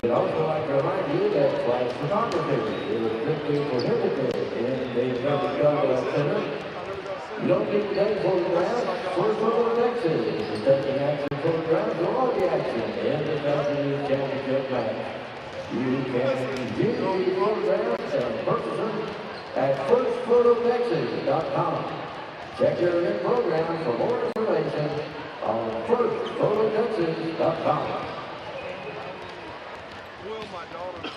We'd also like to remind you that flash photography is strictly prohibited in the Lovejoy Center. You don't need to take photographs for photo Texas. Taking action photographs will all the action in this afternoon's championship match. You can view these photographs and purchase them at firstphototexas.com. Check your event program for more information on firstphototexas.com. Will, my daughter,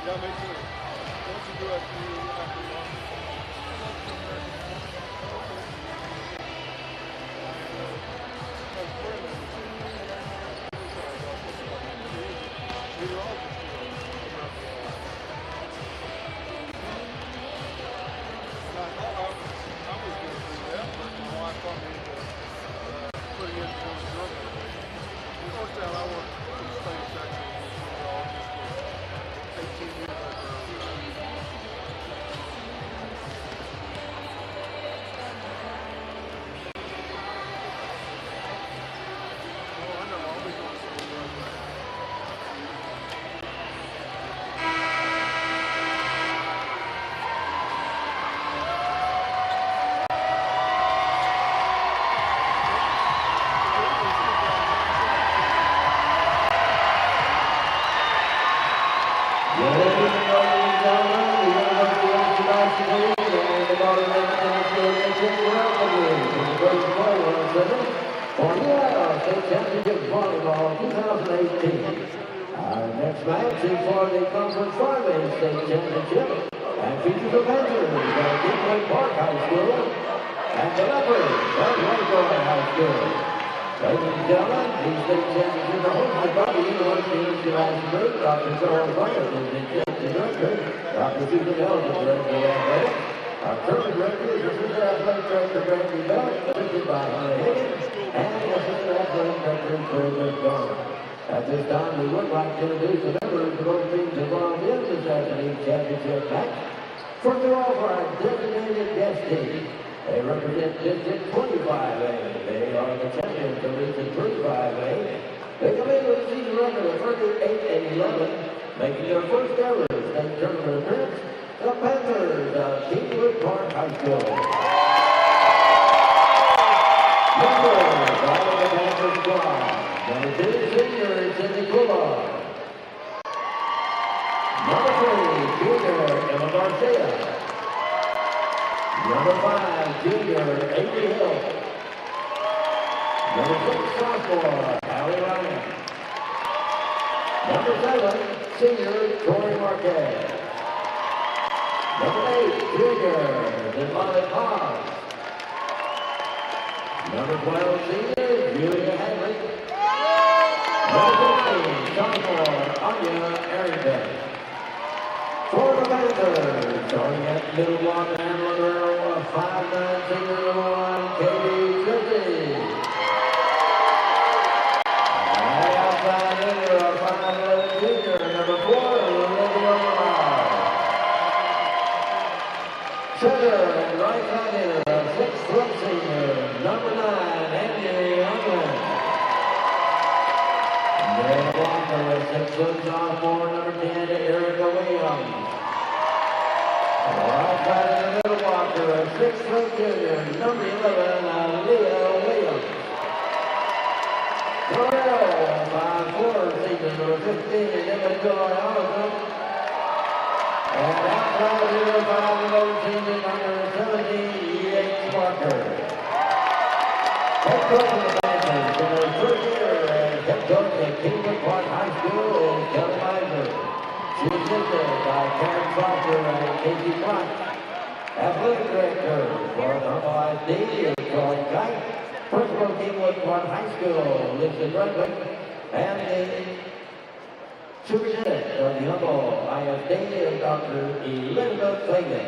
yeah, me too. Once you do that, you have to watch it. Our next match is for the Conference 5A State Championship and features the Panthers of Kingwood Park High School and the Leopards of Lovejoy High School. Ladies and gentlemen, these state championships are hosted by the University of Johannesburg. Dr. Charles Myers is the executive director. Dr. Susan Ellis is director of athletics. Our current director is Assistant Athletic Director Brandon Bell, assisted by Hannah Higgins, and Assistant Athletic Director Corbett Garner. At this time, we would like to introduce the members of both teams involved in this afternoon's championship match. First of all, for our designated guest team, they represent District 25A. They are the champions of Region 35A. They come in with a season record of 38-11, making their first ever state tournament appearance. The Panthers of Kingwood Park High School. Members of the Panther squad. Number 2, senior Cindy Coulard. Number 3, junior Emma Garcia. Number 5, junior Amy Hill. Number 6, sophomore Allie Ryan. Number 7, senior Tori Marquez. Number 8, junior Devon Hobbs. Number 12, senior Julia Hadley. Number 15, sophomore Alia Arrington. For the Panthers, starting at middle block and libero, 5'9" senior number 1, Katie Christie. And outside hitter, 5'11" junior number 4, Olivia Lamar. Center and right side hitter, 6' senior number 9, Andy Youngman. Then blocker, 6' sophomore number 10, Erica Williams. Right side in the middle blocker, 6' junior number 11, Leah Williams. Corral, 5'4" senior number 15, Lovejoy Alia. And outside hitter, 5'11" senior number 17, E.H. Parker. Head coach of the Panthers, in her first year as head coach at Kingwood Park High School is Kelly Miser. She is assisted by Karen Foster and Casey Price. Athletic director for Humble ISD is Troy Kite. Principal Kingwood Park High School, Lisa Brunswick. And the superintendent of the Humble ISD is Dr. Elizabeth Fagan.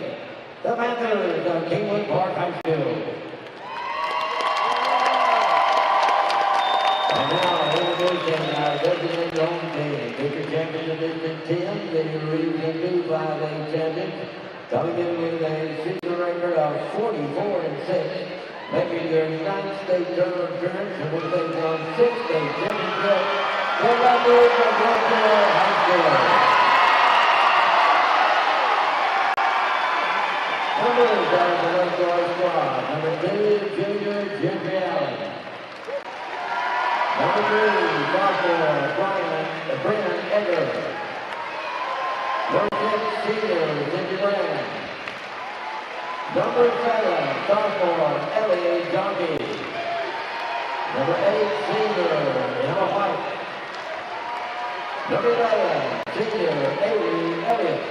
The Panthers of Kingwood Park High School. And now, introducing our designated home team. Future champions of District 10, the Region 2 5A champions, coming in with a season record of 44-6, making their 9th state tournament appearance and will take on 6th state championship. The Lovejoy Alia High School. Numbers out of the Lovejoy squad. Number 2, junior Lovejoy Alia. Number 3, sophomore Brian Edgar. Number 6, senior Cindy Brand. Number 7, sophomore Ellie Johnny. Number 8, senior Emma White. Number 11, senior Avery Elliott.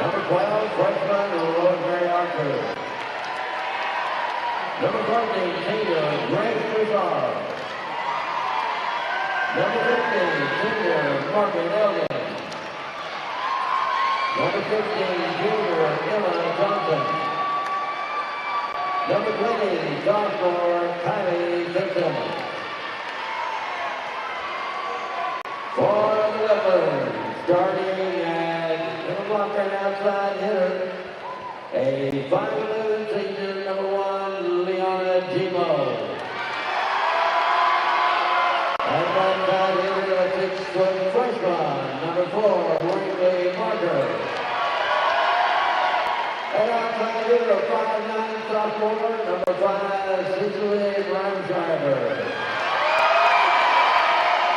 Number 12, freshman Rosemary Archer. Number 14, senior Grace Broussard. Number 15, senior Marvin Elgin. Number 16, junior Emma Johnson. Number 20, sophomore Kylie Simpson. For the Leopards, starting at the blocker and outside hitter, a 5'11" senior, number 1, Leona Gimo. And outside hitter, a 6-foot freshman, number 4, Wingley Marker. And outside hitter, a 5'9" sophomore, number 5, Cecily Brownschreiber.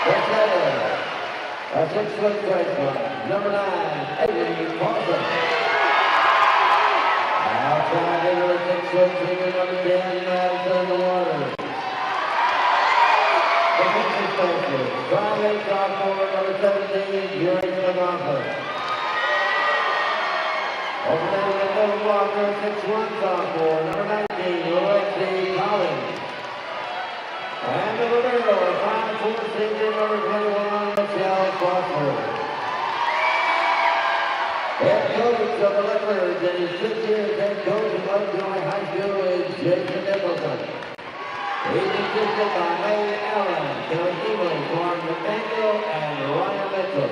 The setter, a 6-foot freshman, number 9, Avery Paulson. Outside hitter, a 6-foot senior, number 10, Madison Waters. The pitcher specialist, 5'8" sophomore, number 17, Yuri McLaughlin. Opening the middle blocker, 6'1" sophomore, number 19, Lexi Collins. And the libero, 5'4" senior, number 21, Michelle Crawford. Head coach of the Leopards in his 6 years head coach of Lovejoy High School is Jason Nicholson. He's assisted by May Allen, Kelly Kingwood, Warren Nathaniel, and Ryan Mitchell.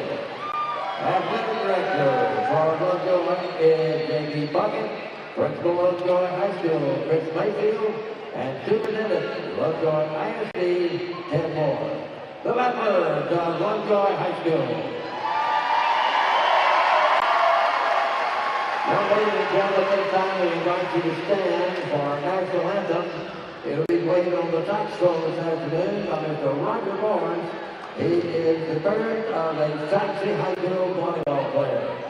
Athletic director for Lovejoy is J.B. Bucket, principal Lovejoy High School, Chris Mayfield, and superintendent Lovejoy ISD, Ted Moore. The Leopards of Lovejoy High School. Now, ladies and gentlemen, this time we invite you to stand for our national anthem. It'll be played on the saxophone this afternoon by Mr. Roger Barnes. He is the third of a Saxony High School volleyball player.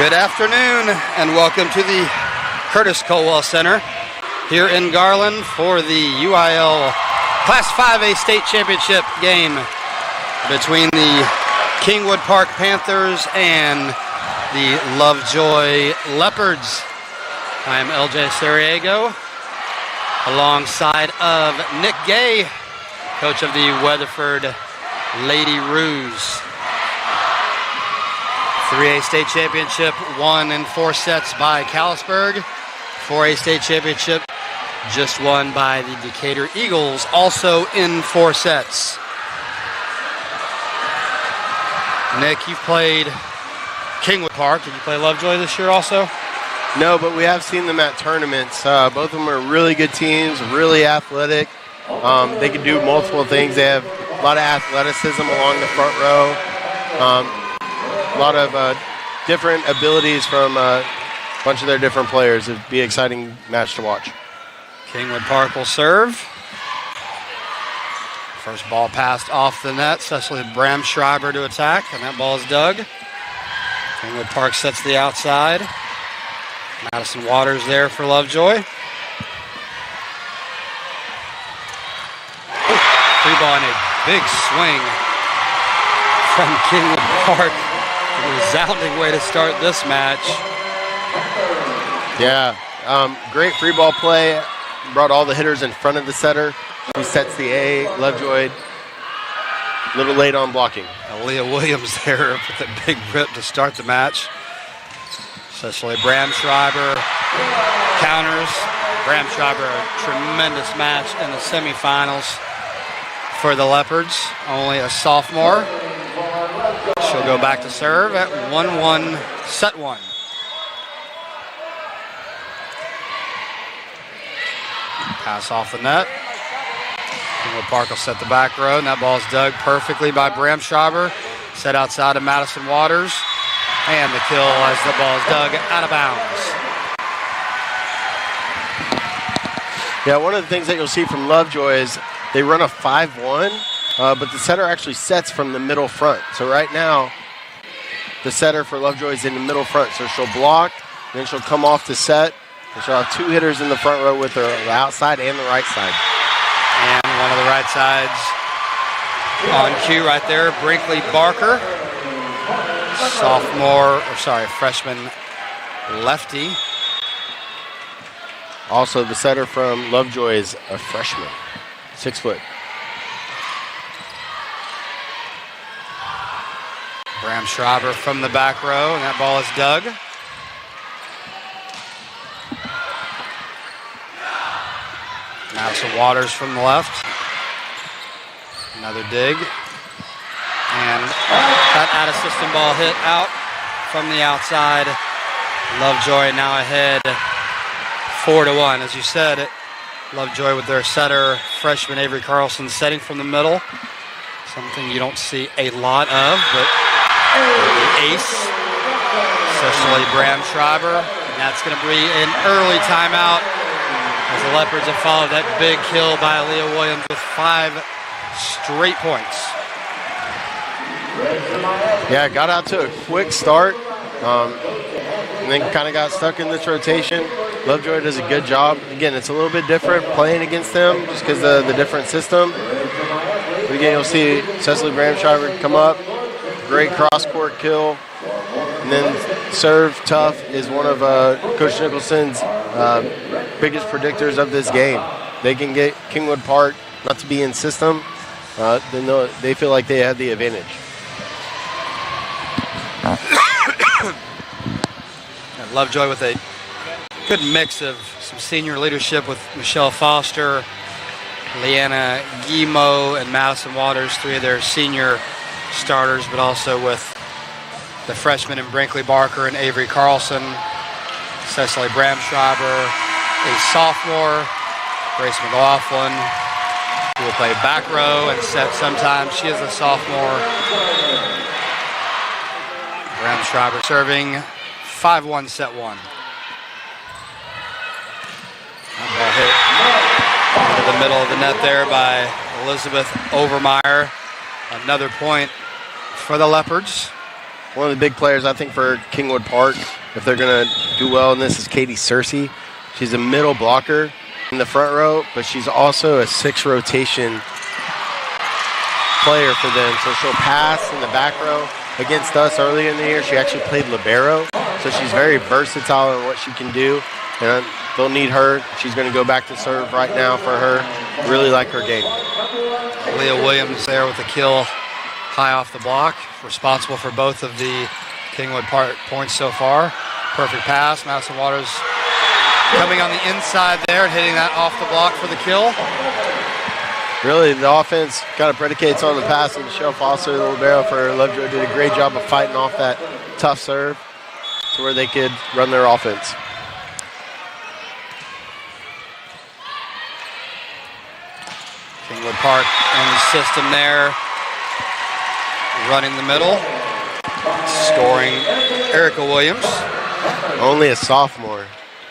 Good afternoon and welcome to the Curtis Colwell Center here in Garland for the UIL Class 5A State Championship game between the Kingwood Park Panthers and the Lovejoy Leopards. I'm LJ Sariego alongside of Nick Gay, coach of the Weatherford Lady Roos. 3A State Championship won in 4 sets by Callisburg. 4A State Championship just won by the Decatur Eagles, also in 4 sets. Nick, you've played Kingwood Park. Did you play Lovejoy this year also? No, but we have seen them at tournaments. Both of them are really good teams, really athletic. They can do multiple things. They have a lot of athleticism along the front row. A lot of different abilities from a bunch of their different players. It'd be an exciting match to watch. Kingwood Park will serve. First ball passed off the net. Cecily Bramschreiber to attack, and that ball is dug. Kingwood Park sets the outside. Madison Waters there for Lovejoy. Free ball and a big swing from Kingwood Park. A resounding way to start this match. Yeah, great free ball play. Brought all the hitters in front of the setter. He sets the A. Lovejoy a little late on blocking. Aaliyah Williams there with a big rip to start the match. Cecily Bramschreiber counters. Bramschreiber, a tremendous match in the semifinals for the Leopards. Only a sophomore. She'll go back to serve at 1-1, set 1. Pass off the net. Kingwood Park will set the back row, and that ball is dug perfectly by Bramschreiber. Set outside of Madison Waters. And the kill as the ball is dug out of bounds. Yeah, one of the things that you'll see from Lovejoy is they run a 5-1, but the setter actually sets from the middle front. So right now, the setter for Lovejoy is in the middle front. So she'll block, then she'll come off the set, and she'll have 2 hitters in the front row with her, the outside and the right side. And one of the right sides on cue right there, Brinkley Barker. Freshman lefty. Also, the setter from Lovejoy is a freshman, 6 foot. Bramschreiber from the back row, and that ball is dug. Madison Waters from the left. Another dig. And that out-of-system ball hit out from the outside. Lovejoy now ahead 4-1. As you said, Lovejoy with their setter, freshman Avery Carlson, setting from the middle. Something you don't see a lot of, but the ace, Cecily Bramschreiber. And that's going to be an early timeout as the Leopards have followed that big kill by Aaliyah Williams with 5 straight points. Yeah, got out to a quick start, and then kind of got stuck in this rotation. Lovejoy does a good job. Again, it's a little bit different playing against them just because of the different system. But again, you'll see Cecily Bramschreiber come up, great cross-court kill, and then serve tough is one of Coach Nicholson's biggest predictors of this game. They can get Kingwood Park not to be in system, then they feel like they have the advantage. And Lovejoy with a good mix of some senior leadership with Michelle Foster, Leanna Guillemot, and Madison Waters, 3 of their senior starters, but also with the freshmen in Brinkley Barker and Avery Carlson, Cecily Bramschreiber, a sophomore, Grace McLaughlin, who will play back row and set sometimes. She is a sophomore. Bramschreiber serving 5-1, set 1. That ball hit into the middle of the net there by Elizabeth Overmeyer. Another point for the Leopards. one of the big players, I think, for Kingwood Park, if they're going to do well in this, is Katie Searcy. She's a middle blocker in the front row, but she's also a 6 rotation player for them. So she'll pass in the back row. Against us earlier in the year, she actually played libero, so she's very versatile in what she can do, and they'll need her. She's going to go back to serve right now for her. Really like her game. Leah Williams there with the kill high off the block, responsible for both of the Kingwood Park points so far. Perfect pass. Madison Waters coming on the inside there and hitting that off the block for the kill. Really, the offense kind of predicates on the pass, and Michelle Foster, the libero for Lovejoy, did a great job of fighting off that tough serve to where they could run their offense. Kingwood Park in the system there, running the middle, scoring Erica Williams. Only a sophomore,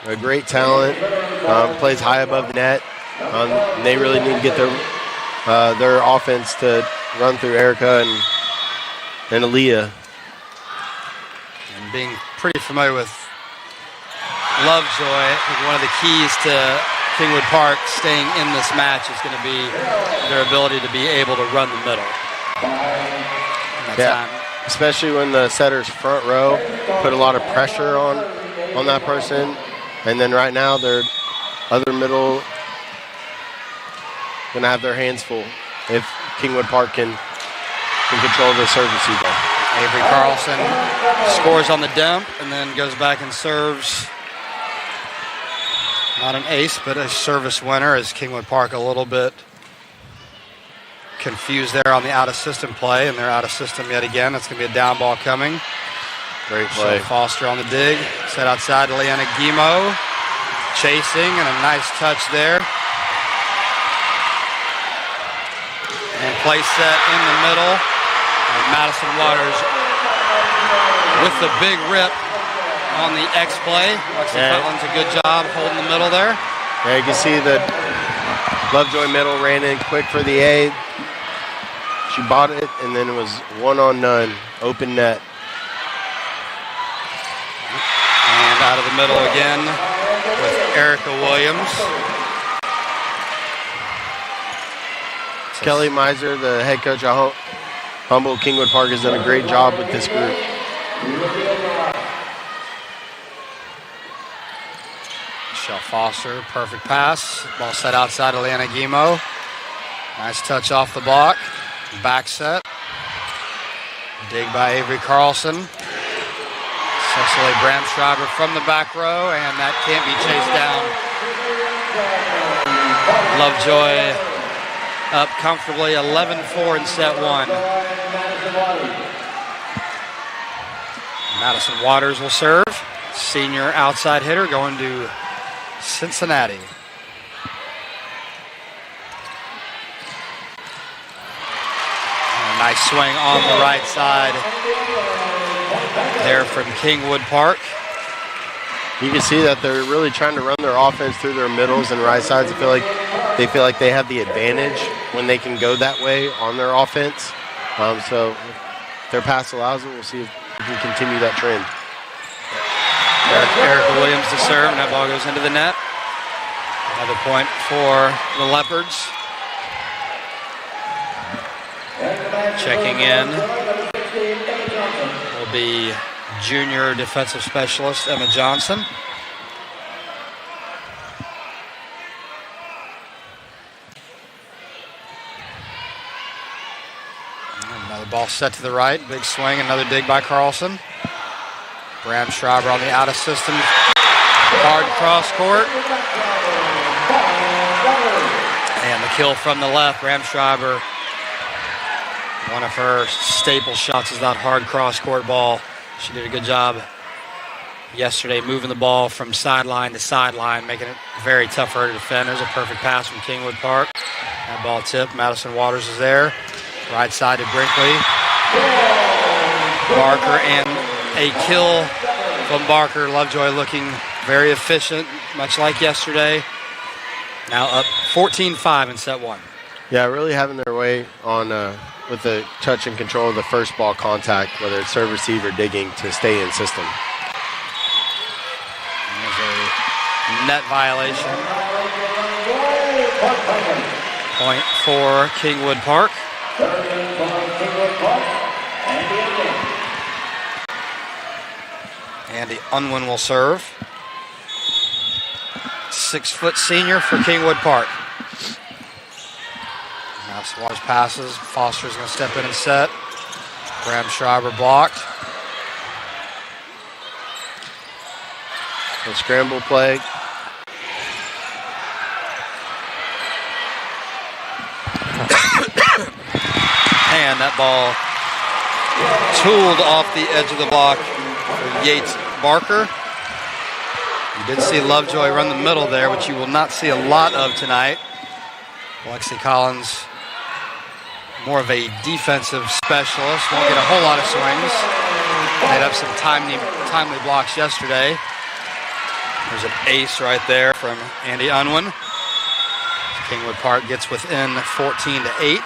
a great talent, plays high above the net. They really need to get their offense to run through Erica and Alia. And being pretty familiar with Lovejoy, I think one of the keys to Kingwood Park staying in this match is going to be their ability to be able to run the middle. Yeah, especially when the setter's front row put a lot of pressure on that person. And then right now their other middle going to have their hands full if Kingwood Park can control the serve receiver. Avery Carlson scores on the dump and then goes back and serves. Not an ace, but a service winner, as Kingwood Park a little bit confused there on the out-of-system play, and they're out of system yet again. It's going to be a down ball coming. Great play. So Foster on the dig. Set outside to Leanna Guimo. Chasing, and a nice touch there. And play set in the middle. And Madison Waters with the big rip on the X play. Lexi Cutlin's a good job holding the middle there. Yeah, you can see that Lovejoy middle ran in quick for the A. She bought it, and then it was 1-on-none, open net. And out of the middle again with Erica Williams. Kelly Miser, the head coach at Humboldt Kingwood Park, has done a great job with this group. Michelle Foster, perfect pass. Ball set outside of Leanna Guimo. Nice touch off the block. Back set. Dig by Avery Carlson. Cecily Bramschreiber from the back row, and that can't be chased down. Lovejoy up comfortably, 11-4 in set one. Madison Waters will serve. Senior outside hitter going to Cincinnati. And a nice swing on the right side there from Kingwood Park. You can see that they're really trying to run their offense through their middles and right sides. They feel like they have the advantage when they can go that way on their offense. So if their pass allows it, we'll see if we can continue that trend. Erica Williams to serve, and that ball goes into the net. Another point for the Leopards. Checking in will be junior defensive specialist Emma Johnson. Another ball set to the right. Big swing, another dig by Carlson. Bramschreiber on the out of system. Hard cross court. And the kill from the left. Bramschreiber, one of her staple shots is that hard cross court ball. She did a good job yesterday moving the ball from sideline to sideline, making it very tough for her to defend. There's a perfect pass from Kingwood Park. That ball tipped. Madison Waters is there. Right side to Brinkley. Barker, and a kill from Barker. Lovejoy looking very efficient, much like yesterday. Now up 14-5 in set one. Yeah, really having their way on with the touch and control of the first ball contact, whether it's serve, receive, or digging, to stay in system. There's a net violation. Point for Kingwood Park. Andy Unwin will serve. 6-foot senior for Kingwood Park. Now Waters passes. Foster's going to step in and set. Graham Schreiber blocked. A scramble play. And that ball tooled off the edge of the block for Yates Barker. You did see Lovejoy run the middle there, which you will not see a lot of tonight. Lexi Collins, more of a defensive specialist, won't get a whole lot of swings. Made up some timely blocks yesterday. There's an ace right there from Andy Unwin. Kingwood Park gets within 14-8.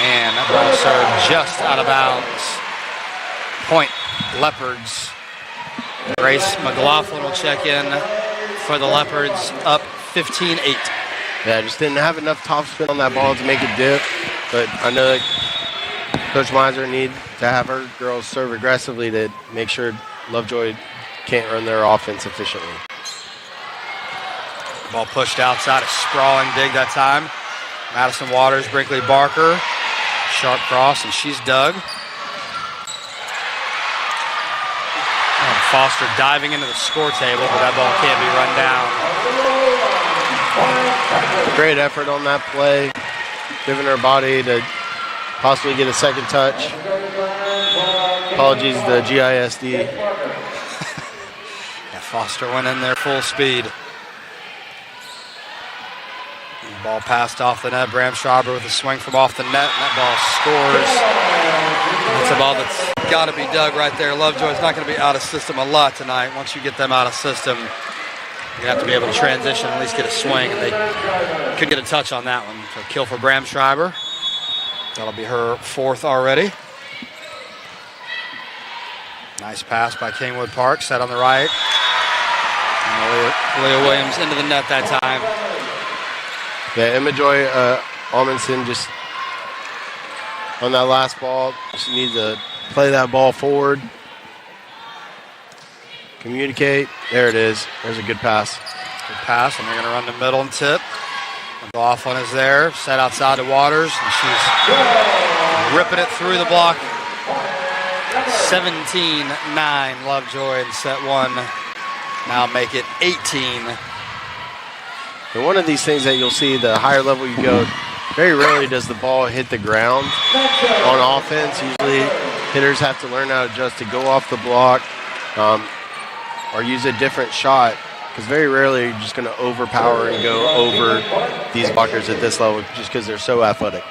And that ball served just out of bounds. Point Leopards. Grace McLaughlin will check in for the Leopards, up 15-8. Yeah, just didn't have enough topspin on that ball to make it dip. But I know that Coach Meiser need to have her girls serve aggressively to make sure Lovejoy can't run their offense efficiently. Ball pushed outside, a sprawling dig that time. Madison Waters, Brinkley Barker, sharp cross, and she's dug. And Foster diving into the score table, but that ball can't be run down. Great effort on that play, giving her body to possibly get a second touch. Apologies to GISD. Yeah, Foster went in there full speed. And ball passed off the net. Bram Schreiber with a swing from off the net, and that ball scores. That's a ball that's got to be dug right there. Lovejoy's not going to be out of system a lot tonight. Once you get them out of system, you have to be able to transition, at least get a swing, and they could get a touch on that one. So kill for Bram Schreiber. That'll be her fourth already. Nice pass by Kingwood Park, set on the right. And Leah Williams into the net that time. Yeah, Emma Joy Amundsen just on that last ball, just needs to play that ball forward. Communicate. There it is. There's a good pass. Good pass, and they're going to run the middle and tip. McLaughlin is there, set outside to Waters, and she's ripping it through the block. 17-9 Lovejoy in set one. Now make it 18. And one of these things that you'll see, the higher level you go, very rarely does the ball hit the ground on offense. Usually hitters have to learn how to adjust to go off the block or use a different shot, because very rarely you're just going to overpower and go over these blockers at this level just because they're so athletic.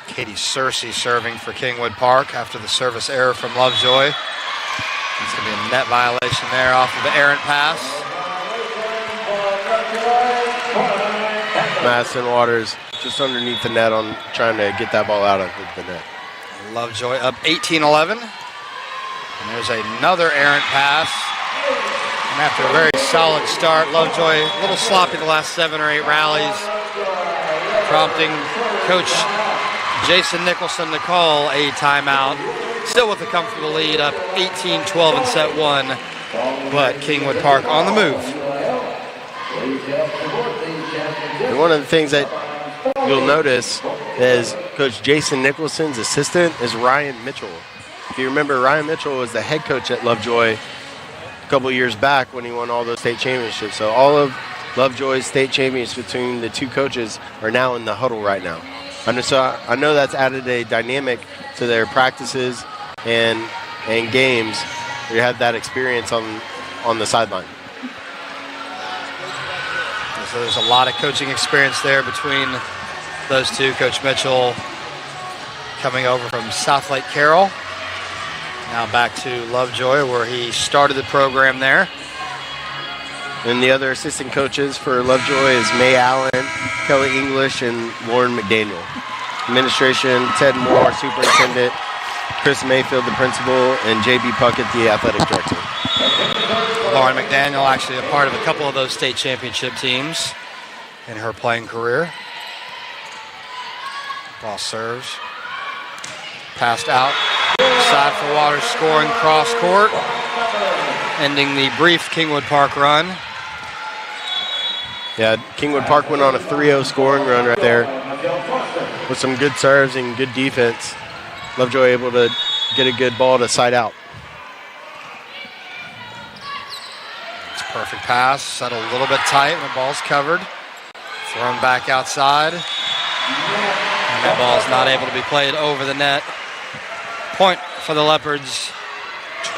Katie Searcy serving for Kingwood Park after the service error from Lovejoy. It's going to be a net violation there off of the errant pass. Madison Waters just underneath the net on trying to get that ball out of the net. Lovejoy up 18-11. And there's another errant pass. And after a very solid start, Lovejoy a little sloppy the last 7 or 8 rallies, prompting Coach Jason Nicholson to call a timeout. Still with a comfortable lead, up 18-12 in set one, but Kingwood Park on the move. And one of the things that you'll notice is Coach Jason Nicholson's assistant is Ryan Mitchell. If you remember, Ryan Mitchell was the head coach at Lovejoy a couple years back when he won all those state championships. So all of Lovejoy's state champions between the two coaches are now in the huddle right now. And so I know that's added a dynamic to their practices and games. You have that experience on the sideline. So there's a lot of coaching experience there between those two. Coach Mitchell coming over from South Lake Carroll. Now back to Lovejoy, where he started the program there. And the other assistant coaches for Lovejoy is May Allen, Kelly English, and Lauren McDaniel. Administration, Ted Moore, superintendent, Chris Mayfield, the principal, and J.B. Puckett, the athletic director. Lauren McDaniel actually a part of a couple of those state championship teams in her playing career. Ball serves. Passed out. Side for Waters scoring cross court. Ending the brief Kingwood Park run. Yeah, Kingwood Park went on a 3-0 scoring run right there with some good serves and good defense. Lovejoy able to get a good ball to side out. It's a perfect pass, set a little bit tight when the ball's covered. Thrown back outside. And that ball's not able to be played over the net. Point for the Leopards,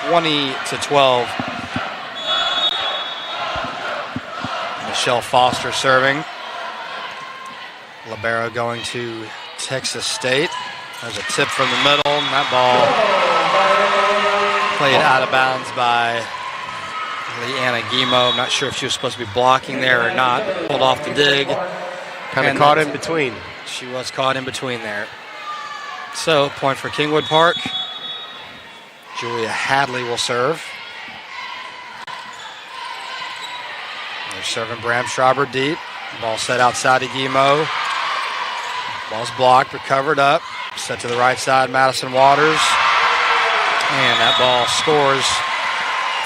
20-12. Michelle Foster serving. Libero going to Texas State. There's a tip from the middle, and that ball played out of bounds by Leanna Guimo. I'm not sure if she was supposed to be blocking there or not. Pulled off the dig. Kind of caught in between. She was caught in between there. So, point for Kingwood Park. Julia Hadley will serve. They're serving Bram Strauber deep. Ball set outside to Guimo. Ball's blocked, but covered up. Set to the right side, Madison Waters. And that ball scores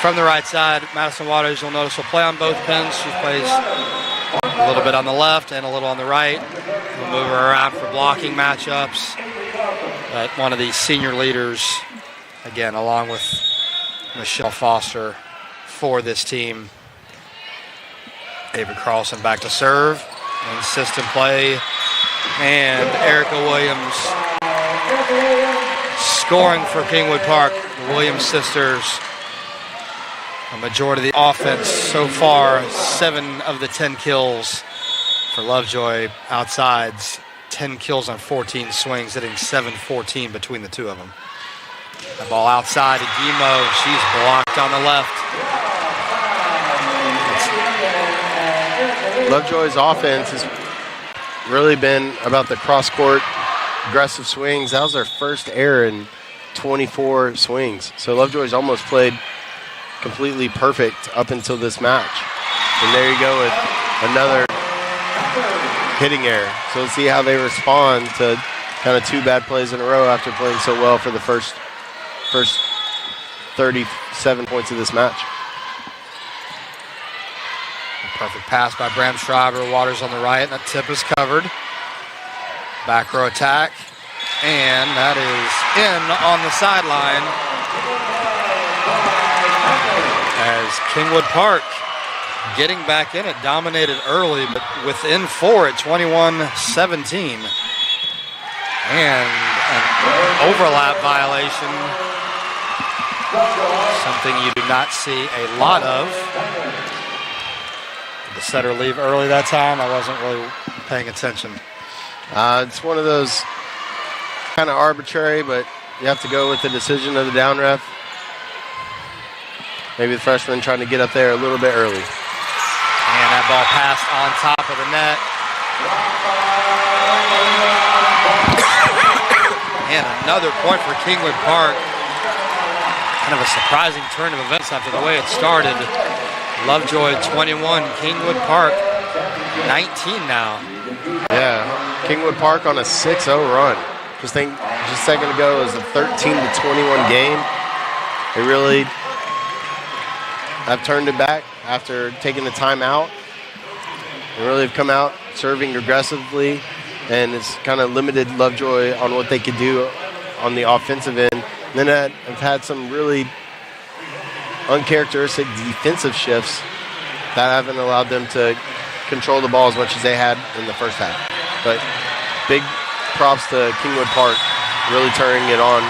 from the right side. Madison Waters, you'll notice, will play on both pins. She plays a little bit on the left and a little on the right. We'll move her around for blocking matchups. But one of the senior leaders, again, along with Michelle Foster for this team. David Carlson back to serve. And system play. And Erica Williams scoring for Kingwood Park. The Williams sisters, a majority of the offense so far, 7 of the 10 kills for Lovejoy outsides. 10 kills on 14 swings, hitting 7-14 between the two of them. The ball outside to Guimo. She's blocked on the left. Lovejoy's offense has really been about the cross-court aggressive swings. That was their first error in 24 swings. So Lovejoy's almost played completely perfect up until this match. And there you go with another hitting error. So let's see how they respond to kind of 2 bad plays in a row after playing so well for the first 37 points of this match. Perfect pass by Bram Schreiber. Waters on the right, and that tip is covered. Back row attack. And that is in on the sideline. As Kingwood Park getting back in it, dominated early, but within 4 at 21-17. And an overlap violation. Something you do not see a lot of. Did the setter leave early that time? I wasn't really paying attention. It's one of those kind of arbitrary, but you have to go with the decision of the down ref. Maybe the freshman trying to get up there a little bit early. And that ball passed on top of the net. And another point for Kingwood Park. Kind of a surprising turn of events after the way it started. Lovejoy 21, Kingwood Park 19 now. Yeah, Kingwood Park on a 6-0 run. Just a second ago it was a 13-21 game. They really have turned it back after taking the timeout. They really have come out serving aggressively, and it's kind of limited Lovejoy on what they could do on the offensive end. And then have had some really uncharacteristic defensive shifts that haven't allowed them to control the ball as much as they had in the first half. But big props to Kingwood Park really turning it on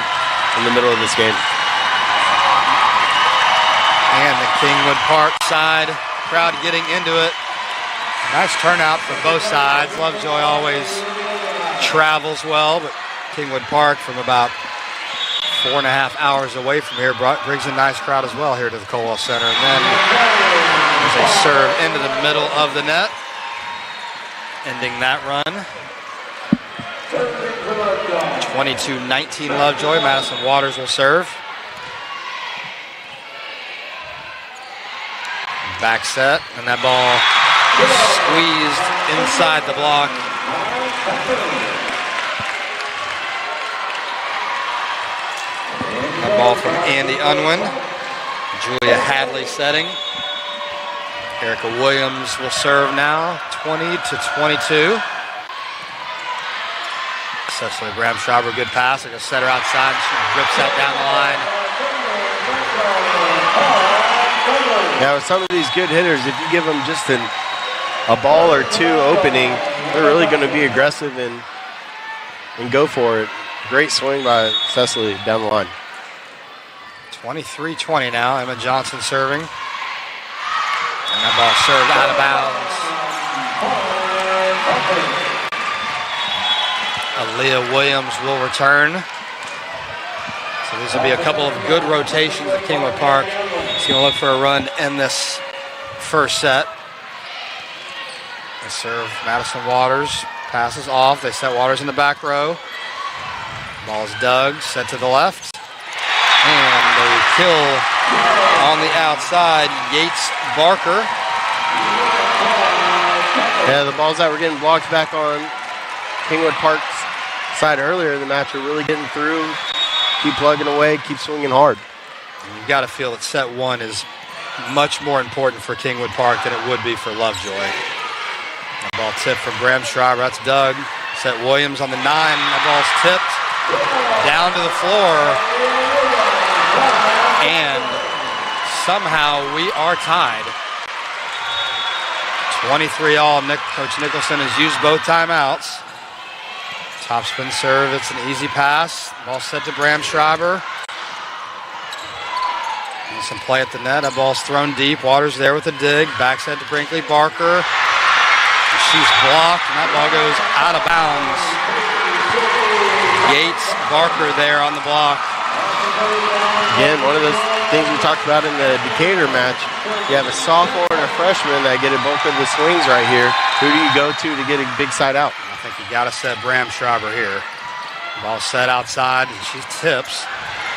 in the middle of this game. And the Kingwood Park side, crowd getting into it. Nice turnout from both sides. Lovejoy always travels well, but Kingwood Park from about 4.5 hours away from here. Brings a nice crowd as well here to the Colwell Center. And then there's a serve into the middle of the net, ending that run. 22-19 Lovejoy. Madison Waters will serve. Back set, and that ball squeezed inside the block. That ball from Andy Unwin. Julia Hadley setting. Erica Williams will serve now, 20-22. Cecily Bramschreiber, good pass. They're going to set her outside. She rips that down the line. Yeah, with some of these good hitters, if you give them just a ball or two opening, they're really going to be aggressive and go for it. Great swing by Cecily down the line. 23-20 now. Emma Johnson serving. And that ball served out of bounds. Aaliyah Williams will return. So these will be a couple of good rotations at Kingwood Park. She's going to look for a run to end this first set. They serve Madison Waters. Passes off. They set Waters in the back row. Ball is dug. Set to the left. And they kill on the outside. Yates Barker. Yeah, the balls that were getting blocked back on Kingwood Park's side earlier in the match are really getting through. Keep plugging away, keep swinging hard. You've got to feel that set one is much more important for Kingwood Park than it would be for Lovejoy. That ball tipped from Bramschreiber. That's Doug. Set Williams on the 9. That ball's tipped down to the floor. And somehow we are tied. 23-all. Coach Nicholson has used both timeouts. Topspin serve. It's an easy pass. Ball set to Bramschreiber. And some play at the net. That ball's thrown deep. Waters there with a dig. Back set to Brinkley Barker. And she's blocked, and that ball goes out of bounds. Yates Barker there on the block. Again, one of those things we talked about in the Decatur match. You have a sophomore and a freshman that get a bulk of the swings right here. Who do you go to get a big side out? I think you got to set Bramschreiber here. Ball set outside, and she tips.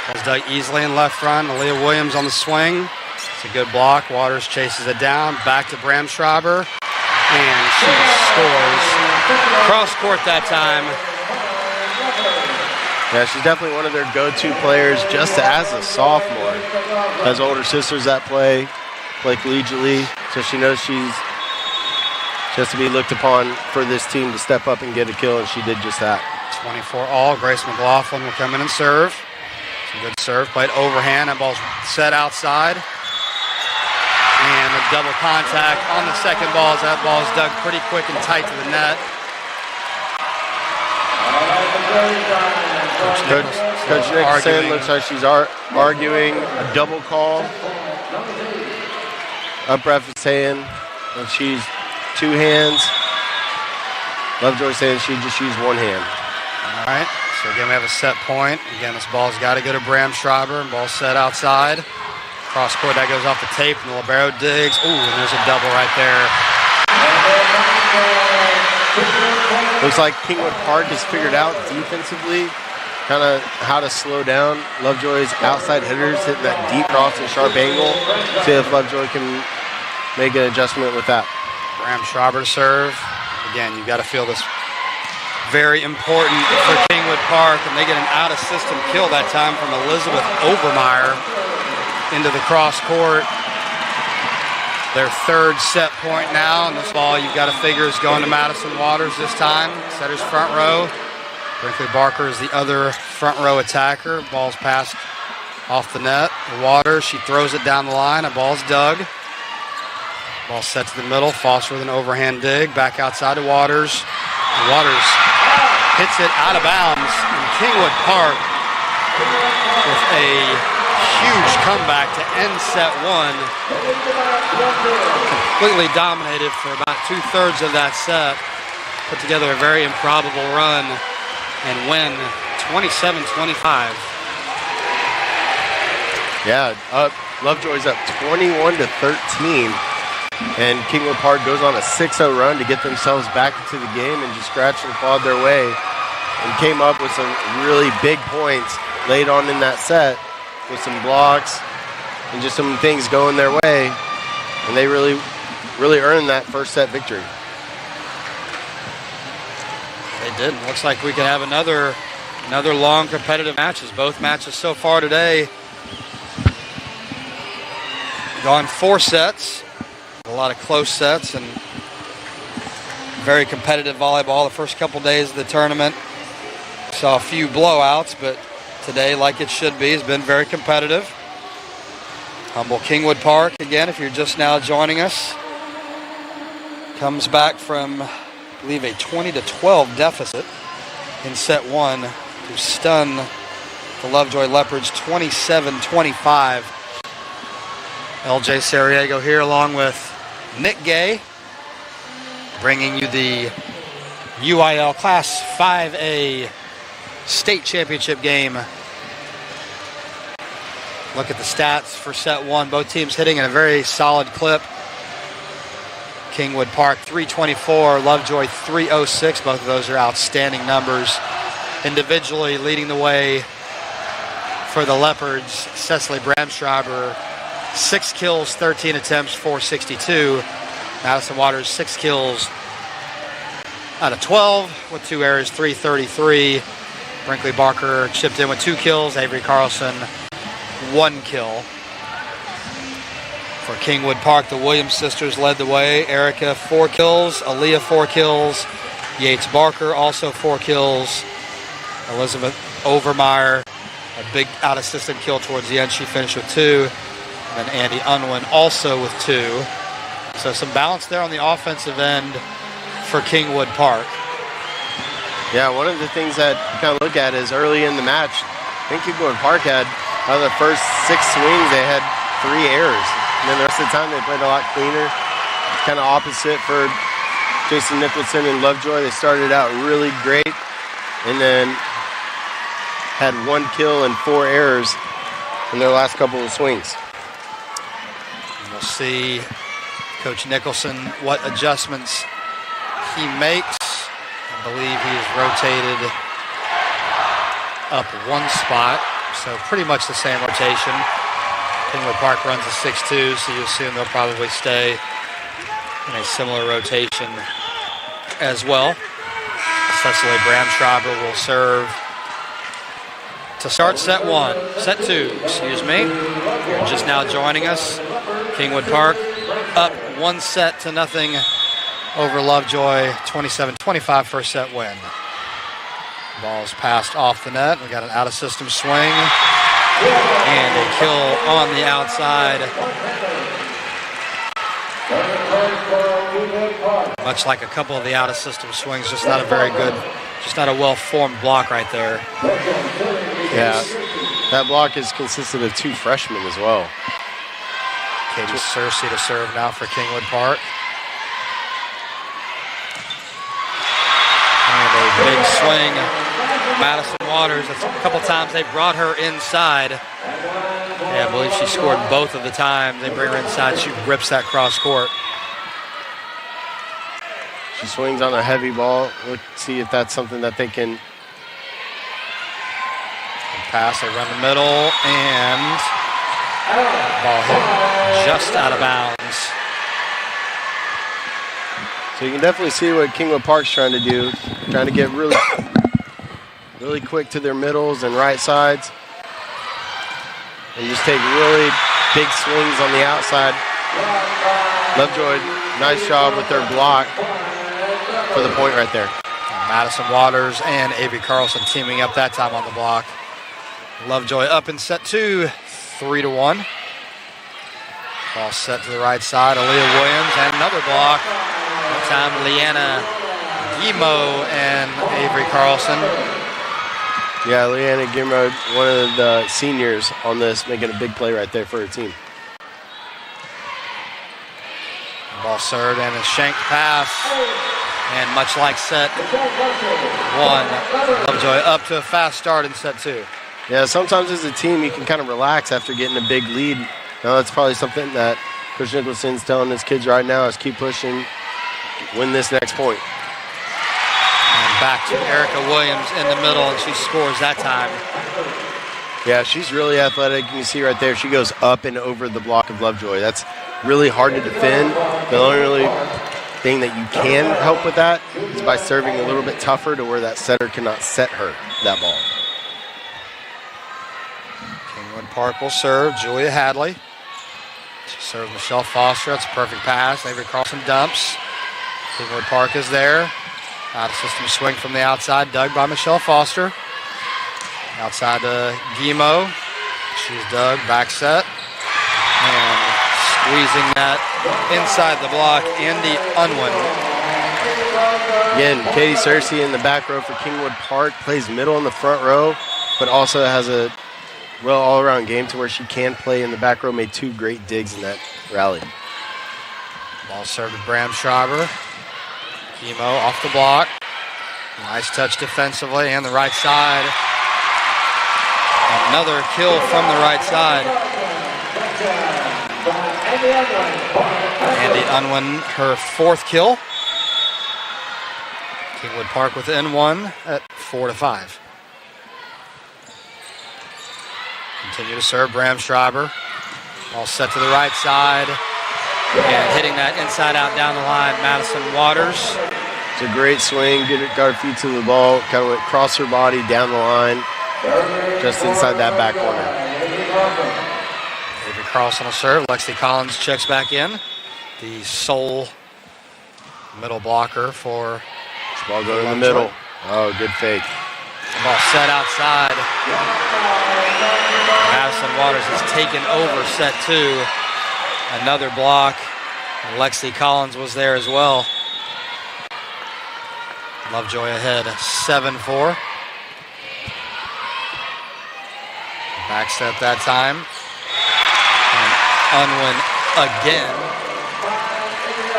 Ball's dug easily in left front. Aaliyah Williams on the swing. It's a good block. Waters chases it down. Back to Bramschreiber. And she scores. Cross court that time. Yeah, she's definitely one of their go-to players just as a sophomore. Has older sisters that play collegiately, so she knows she's just to be looked upon for this team to step up and get a kill, and she did just that. 24-all. Grace McLaughlin will come in and serve. Some good serve. Played overhand. That ball's set outside. And a double contact on the second ball as that ball is dug pretty quick and tight to the net. Coach Nicholson looks like she's arguing a double call. Up ref is saying that she's two hands. Lovejoy saying she just used one hand. All right, so again we have a set point. Again, this ball's got to go to Bramschreiber, and ball set outside. Cross court, that goes off the tape, and the libero digs. Ooh, and there's a double right there. Looks like Kingwood Park has figured out defensively kind of how to slow down Lovejoy's outside hitters, hitting that deep cross and sharp angle. See if Lovejoy can make an adjustment with that. Bramschreiber to serve. Again, you've got to feel this very important for Kingwood Park, and they get an out-of-system kill that time from Elizabeth Overmeyer into the cross court. Their third set point now, and this ball you've got to figure is going to Madison Waters this time. Setter's front row. Brinkley Barker is the other front row attacker. Ball's passed off the net. Waters, she throws it down the line. A ball's dug. Ball set to the middle. Foster with an overhand dig. Back outside to Waters. Waters hits it out of bounds. And Kingwood Park with a huge comeback to end set one. Completely dominated for about 2/3 of that set. Put together a very improbable run and win 27-25. Yeah, Lovejoy's up 21-13, and Kingwood Park goes on a 6-0 run to get themselves back into the game and just scratched and clawed their way and came up with some really big points late on in that set with some blocks and just some things going their way, and they really earned that first set victory. They did. Looks like we can have another long competitive matches. Both matches so far today gone 4 sets. A lot of close sets and very competitive volleyball. The first couple days of the tournament saw a few blowouts, but today, like it should be, has been very competitive. Humble Kingwood Park, again, if you're just now joining us, comes back from, I believe, a 20-12 deficit in set 1 to stun the Lovejoy Leopards 27-25. LJ Sariego here along with Nick Gay, bringing you the UIL Class 5A state championship game. Look at the stats for set 1. Both teams hitting in a very solid clip. Kingwood Park 324, Lovejoy 306. Both of those are outstanding numbers. Individually leading the way for the Leopards, Cecily Bramschreiber, 6 kills, 13 attempts, 462. Madison Waters, 6 kills out of 12 with 2 errors, 333. Brinkley Barker chipped in with 2 kills. Avery Carlson, 1 kill. For Kingwood Park, the Williams sisters led the way. Erica, 4 kills. Alia, 4 kills. Yates Barker, also 4 kills. Elizabeth Overmeyer, a big out-assistant kill towards the end. She finished with 2. And Andy Unwin also with 2. So some balance there on the offensive end for Kingwood Park. Yeah, one of the things that you kind of look at is early in the match, I think Kingwood Park had, out of the first 6 swings, they had 3 errors. And then the rest of the time they played a lot cleaner. It's kind of opposite for Jason Nicholson and Lovejoy. They started out really great and then had 1 kill and 4 errors in their last couple of swings. We'll see Coach Nicholson what adjustments he makes. I believe he has rotated up 1 spot, so pretty much the same rotation. Kingwood Park runs a 6-2, so you assume they'll probably stay in a similar rotation as well. Cecily Bramschreiber will serve to start set 2, excuse me. If you're just now joining us, Kingwood Park up 1-0 over Lovejoy, 27-25 first set win. Ball's passed off the net. We got an out-of-system swing and a kill on the outside. Much like a couple of the out-of-system swings, just not a very good, just not a well-formed block right there. Yeah, that block is consisted of 2 freshmen as well. Katie Searcy to serve now for Kingwood Park. And a big swing. Madison Waters, a couple times they brought her inside. Yeah, I believe she scored both of the times. They bring her inside, she rips that cross court. She swings on a heavy ball. Let's see if that's something that they can pass. They run the middle and ball hit just out of bounds. So you can definitely see what Kingwood Park's trying to do, trying to get really quick to their middles and right sides, and just take really big swings on the outside. Lovejoy, nice job with their block for the point right there. Madison Waters and Avery Carlson teaming up that time on the block. Lovejoy up in set 2, 3-1. Ball set to the right side. Aaliyah Williams and another block. That time Leanna Guimo and Avery Carlson. Yeah, Leanna Guimo, one of the seniors on this, making a big play right there for her team. Ball served and a shank pass. And much like set 1, Lovejoy up to a fast start in set 2. Yeah, sometimes as a team you can kind of relax after getting a big lead. Now that's probably something that Coach Nicholson's telling his kids right now is keep pushing, win this next point. And back to Erica Williams in the middle, and she scores that time. Yeah, she's really athletic. You can see right there, she goes up and over the block of Lovejoy. That's really hard to defend. The only really thing that you can help with that is by serving a little bit tougher to where that setter cannot set her that ball. Kingwood Park will serve. Julia Hadley. She serves Michelle Foster. That's a perfect pass. Avery Carlson dumps. Kingwood Park is there. Out of system swing from the outside, dug by Michelle Foster. Outside to Guimau. She's dug, back set. And squeezing that inside the block, Andy Unwin. Again, Katie Searcy in the back row for Kingwood Park, plays middle in the front row, but also has a well all-around game to where she can play in the back row. Made 2 great digs in that rally. Ball served to Bram Schreiber. Guimau off the block. Nice touch defensively, and the right side. Another kill from the right side. Andy Unwin, her 4th kill. Kingwood Park within 1 at 4-5. Continue to serve Bram Schreiber. All set to the right side. And hitting that inside out down the line, Madison Waters. It's a great swing, good guard feet to the ball, kind of went across her body, down the line, just inside that back corner. Avery Carlson will serve. Lexi Collins checks back in. The sole middle blocker for This ball going in the middle. Oh, good fake. Ball set outside. Madison Waters has taken over set 2. Another block. Lexi Collins was there as well. Lovejoy ahead 7-4. Back set that time. And Unwin again.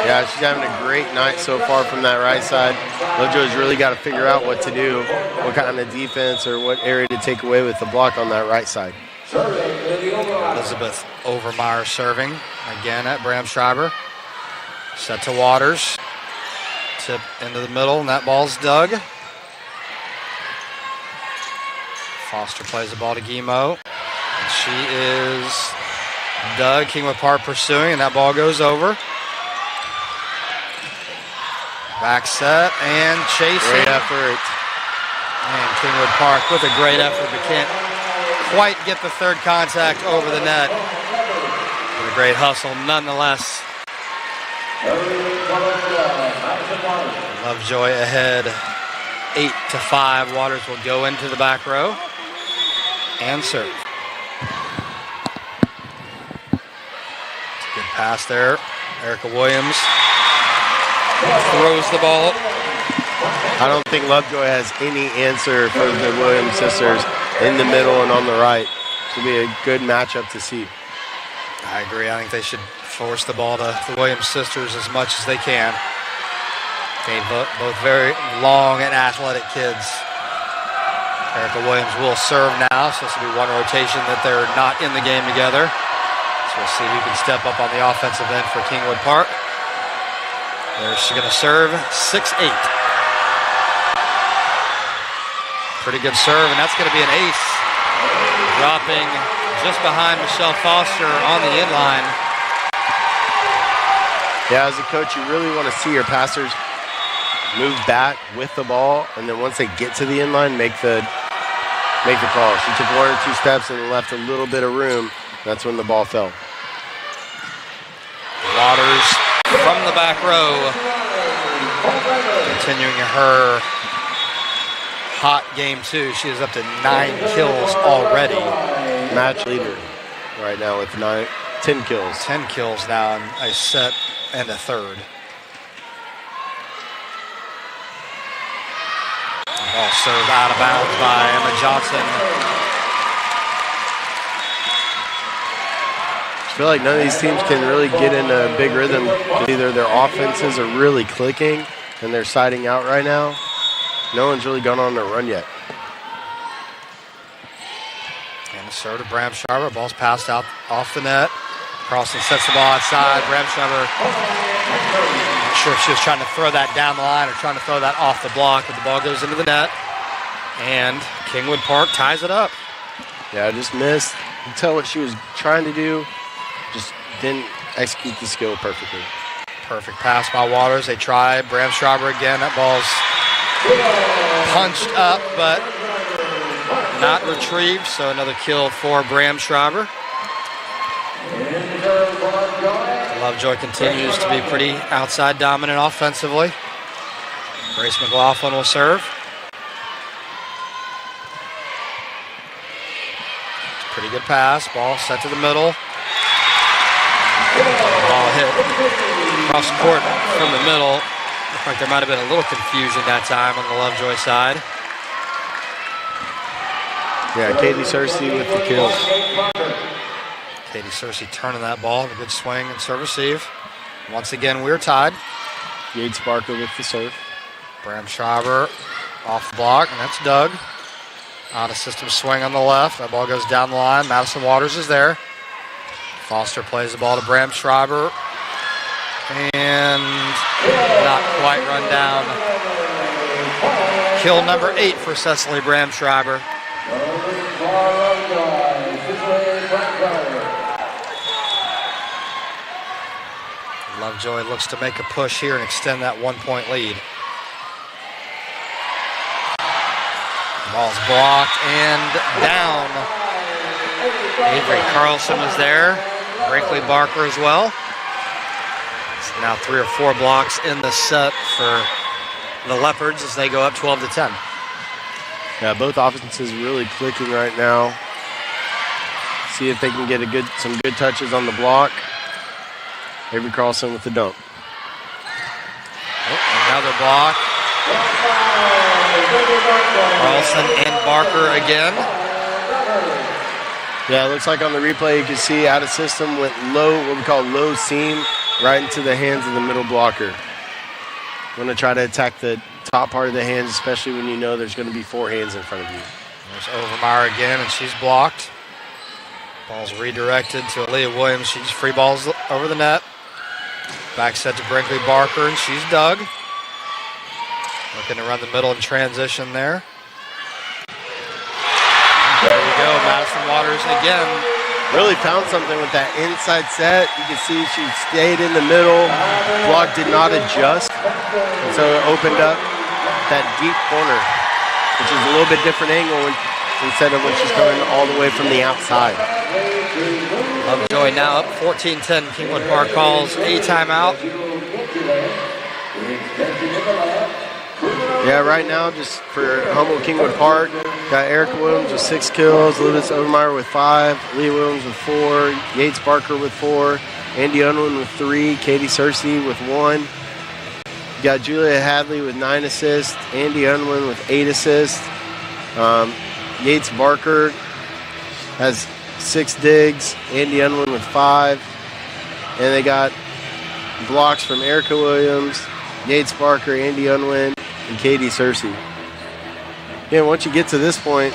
Yeah, she's having a great night so far from that right side. Lovejoy's really got to figure out what to do, what kind of defense or what area to take away with the block on that right side. Elizabeth Overmeyer serving again at Bram Schreiber. Set to Waters. Tip into the middle, and that ball's dug. Foster plays the ball to Guimau. And she is dug. Kingwood Park pursuing, and that ball goes over. Back set and chasing. Great effort. And Kingwood Park with a great effort, but can't quite get the third contact over the net. With a great hustle nonetheless. Lovejoy ahead 8-5. Waters will go into the back row and serve. Good pass there. Erica Williams throws the ball. I don't think Lovejoy has any answer for the Williams sisters in the middle and on the right. Should be a good matchup to see. I agree. I think they should force the ball to the Williams sisters as much as they can. They both very long and athletic kids. Erica Williams will serve now, so this will be one rotation that they're not in the game together. So we'll see who can step up on the offensive end for Kingwood Park. She's going to serve 6-8. Pretty good serve, and that's going to be an ace. Dropping just behind Michelle Foster on the inline. Yeah, as a coach, you really want to see your passers move back with the ball, and then once they get to the inline, make the call. She took 1 or 2 steps and left a little bit of room. That's when the ball fell. Waters from the back row, continuing her hot game 2. She is up to 9 kills already. Match leader right now with 10 kills. 10 kills now in a set and a third. Ball served out of bounds by Emma Johnson. I feel like none of these teams can really get in a big rhythm. Either their offenses are really clicking and they're siding out right now. No one's really gone on their run yet. And serve to Bramsharber. Ball's passed out off the net. Carlson sets the ball outside. Bramsharber, not sure if she was trying to throw that down the line or trying to throw that off the block, but the ball goes into the net. And Kingwood Park ties it up. Yeah, I just missed. You can tell what she was trying to do. Just didn't execute the skill perfectly. Perfect pass by Waters. They try. Bramsharber again. That ball's punched up, but not retrieved. So another kill for Bramsharber. Lovejoy continues to be pretty outside dominant offensively. Grace McLaughlin will serve. Pretty good pass. Ball set to the middle. Ball hit across the court from the middle. Looked like there might have been a little confusion that time on the Lovejoy side. Yeah, Katie Cersei with the kill. Katie Cersei turning that ball. A good swing and serve receive. Once again, we're tied. Yates Barker with the serve. Bramsharber off the block, and that's Doug. Out of system swing on the left. That ball goes down the line. Madison Waters is there. Foster plays the ball to Bramsharber. And not quite run down. Kill number 8 for Cecily Bramsharber. Lovejoy looks to make a push here and extend that 1-point lead. Ball's blocked and down. Avery Carlson is there. Brinkley Barker as well. It's now 3 or 4 blocks in the set for the Leopards as they go up 12-10. Yeah, both offenses really clicking right now. See if they can get some good touches on the block. Avery Carlson with the dunk. Oh, another block. Carlson and Barker again. Yeah, it looks like on the replay you can see out of system went low, what we call low seam, right into the hands of the middle blocker. Want to try to attack the top part of the hands, especially when you know there's going to be 4 hands in front of you. There's Overmeyer again, and she's blocked. Ball's redirected to Aaliyah Williams. She just free balls over the net. Back set to Brinkley Barker, and she's Doug. Looking to run the middle in transition there. There we go, Madison Waters again. Really found something with that inside set. You can see she stayed in the middle. Block did not adjust. And so it opened up that deep corner, which is a little bit different angle instead of when she's coming all the way from the outside. Lovejoy now up 14-10. Kingwood Park calls a timeout. Yeah, right now, just for Humboldt Kingwood Park, got Erica Williams with 6 kills, Elizabeth Overmeyer with 5, Leah Williams with 4, Yates Barker with 4, Andy Unwin with 3, Katie Cersei with 1. You got Julia Hadley with 9 assists, Andy Unwin with 8 assists. Yates Barker has 6 digs, Andy Unwin with 5. And they got blocks from Erica Williams, Yates Barker, Andy Unwin, and Katie Cersei. Again, once you get to this point,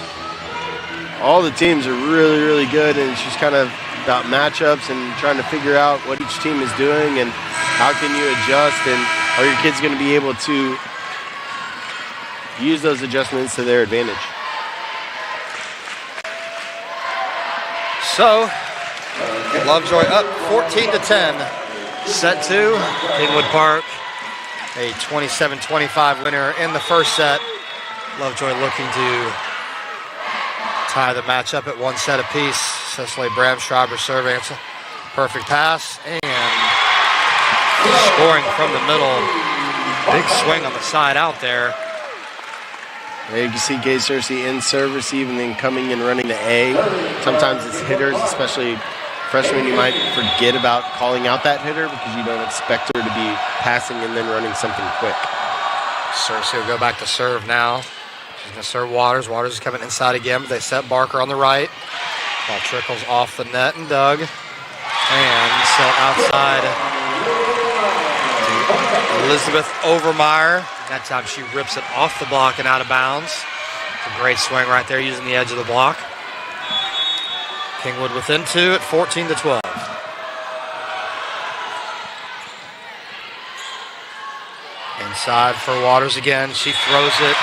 all the teams are really, really good, and it's just kind of about matchups and trying to figure out what each team is doing and how can you adjust, and are your kids going to be able to use those adjustments to their advantage. So, Lovejoy up 14-10. Set 2, Kingwood Park, a 27-25 winner in the first set. Lovejoy looking to tie the matchup at 1 set apiece. Cecily Bramsharber serving. It's a perfect pass and scoring from the middle. Big swing on the side out there. Yeah, you can see Katie Cersei in serve receive and then coming and running the A. Sometimes it's hitters, especially freshmen, you might forget about calling out that hitter because you don't expect her to be passing and then running something quick. Cersei will go back to serve now. She's going to serve Waters. Waters is coming inside again, but they set Barker on the right. Ball trickles off the net and Doug. And set outside to Elizabeth Overmeyer. That time she rips it off the block and out of bounds. It's a great swing right there using the edge of the block. Kingwood within 2 at 14-12. Inside for Waters again. She throws it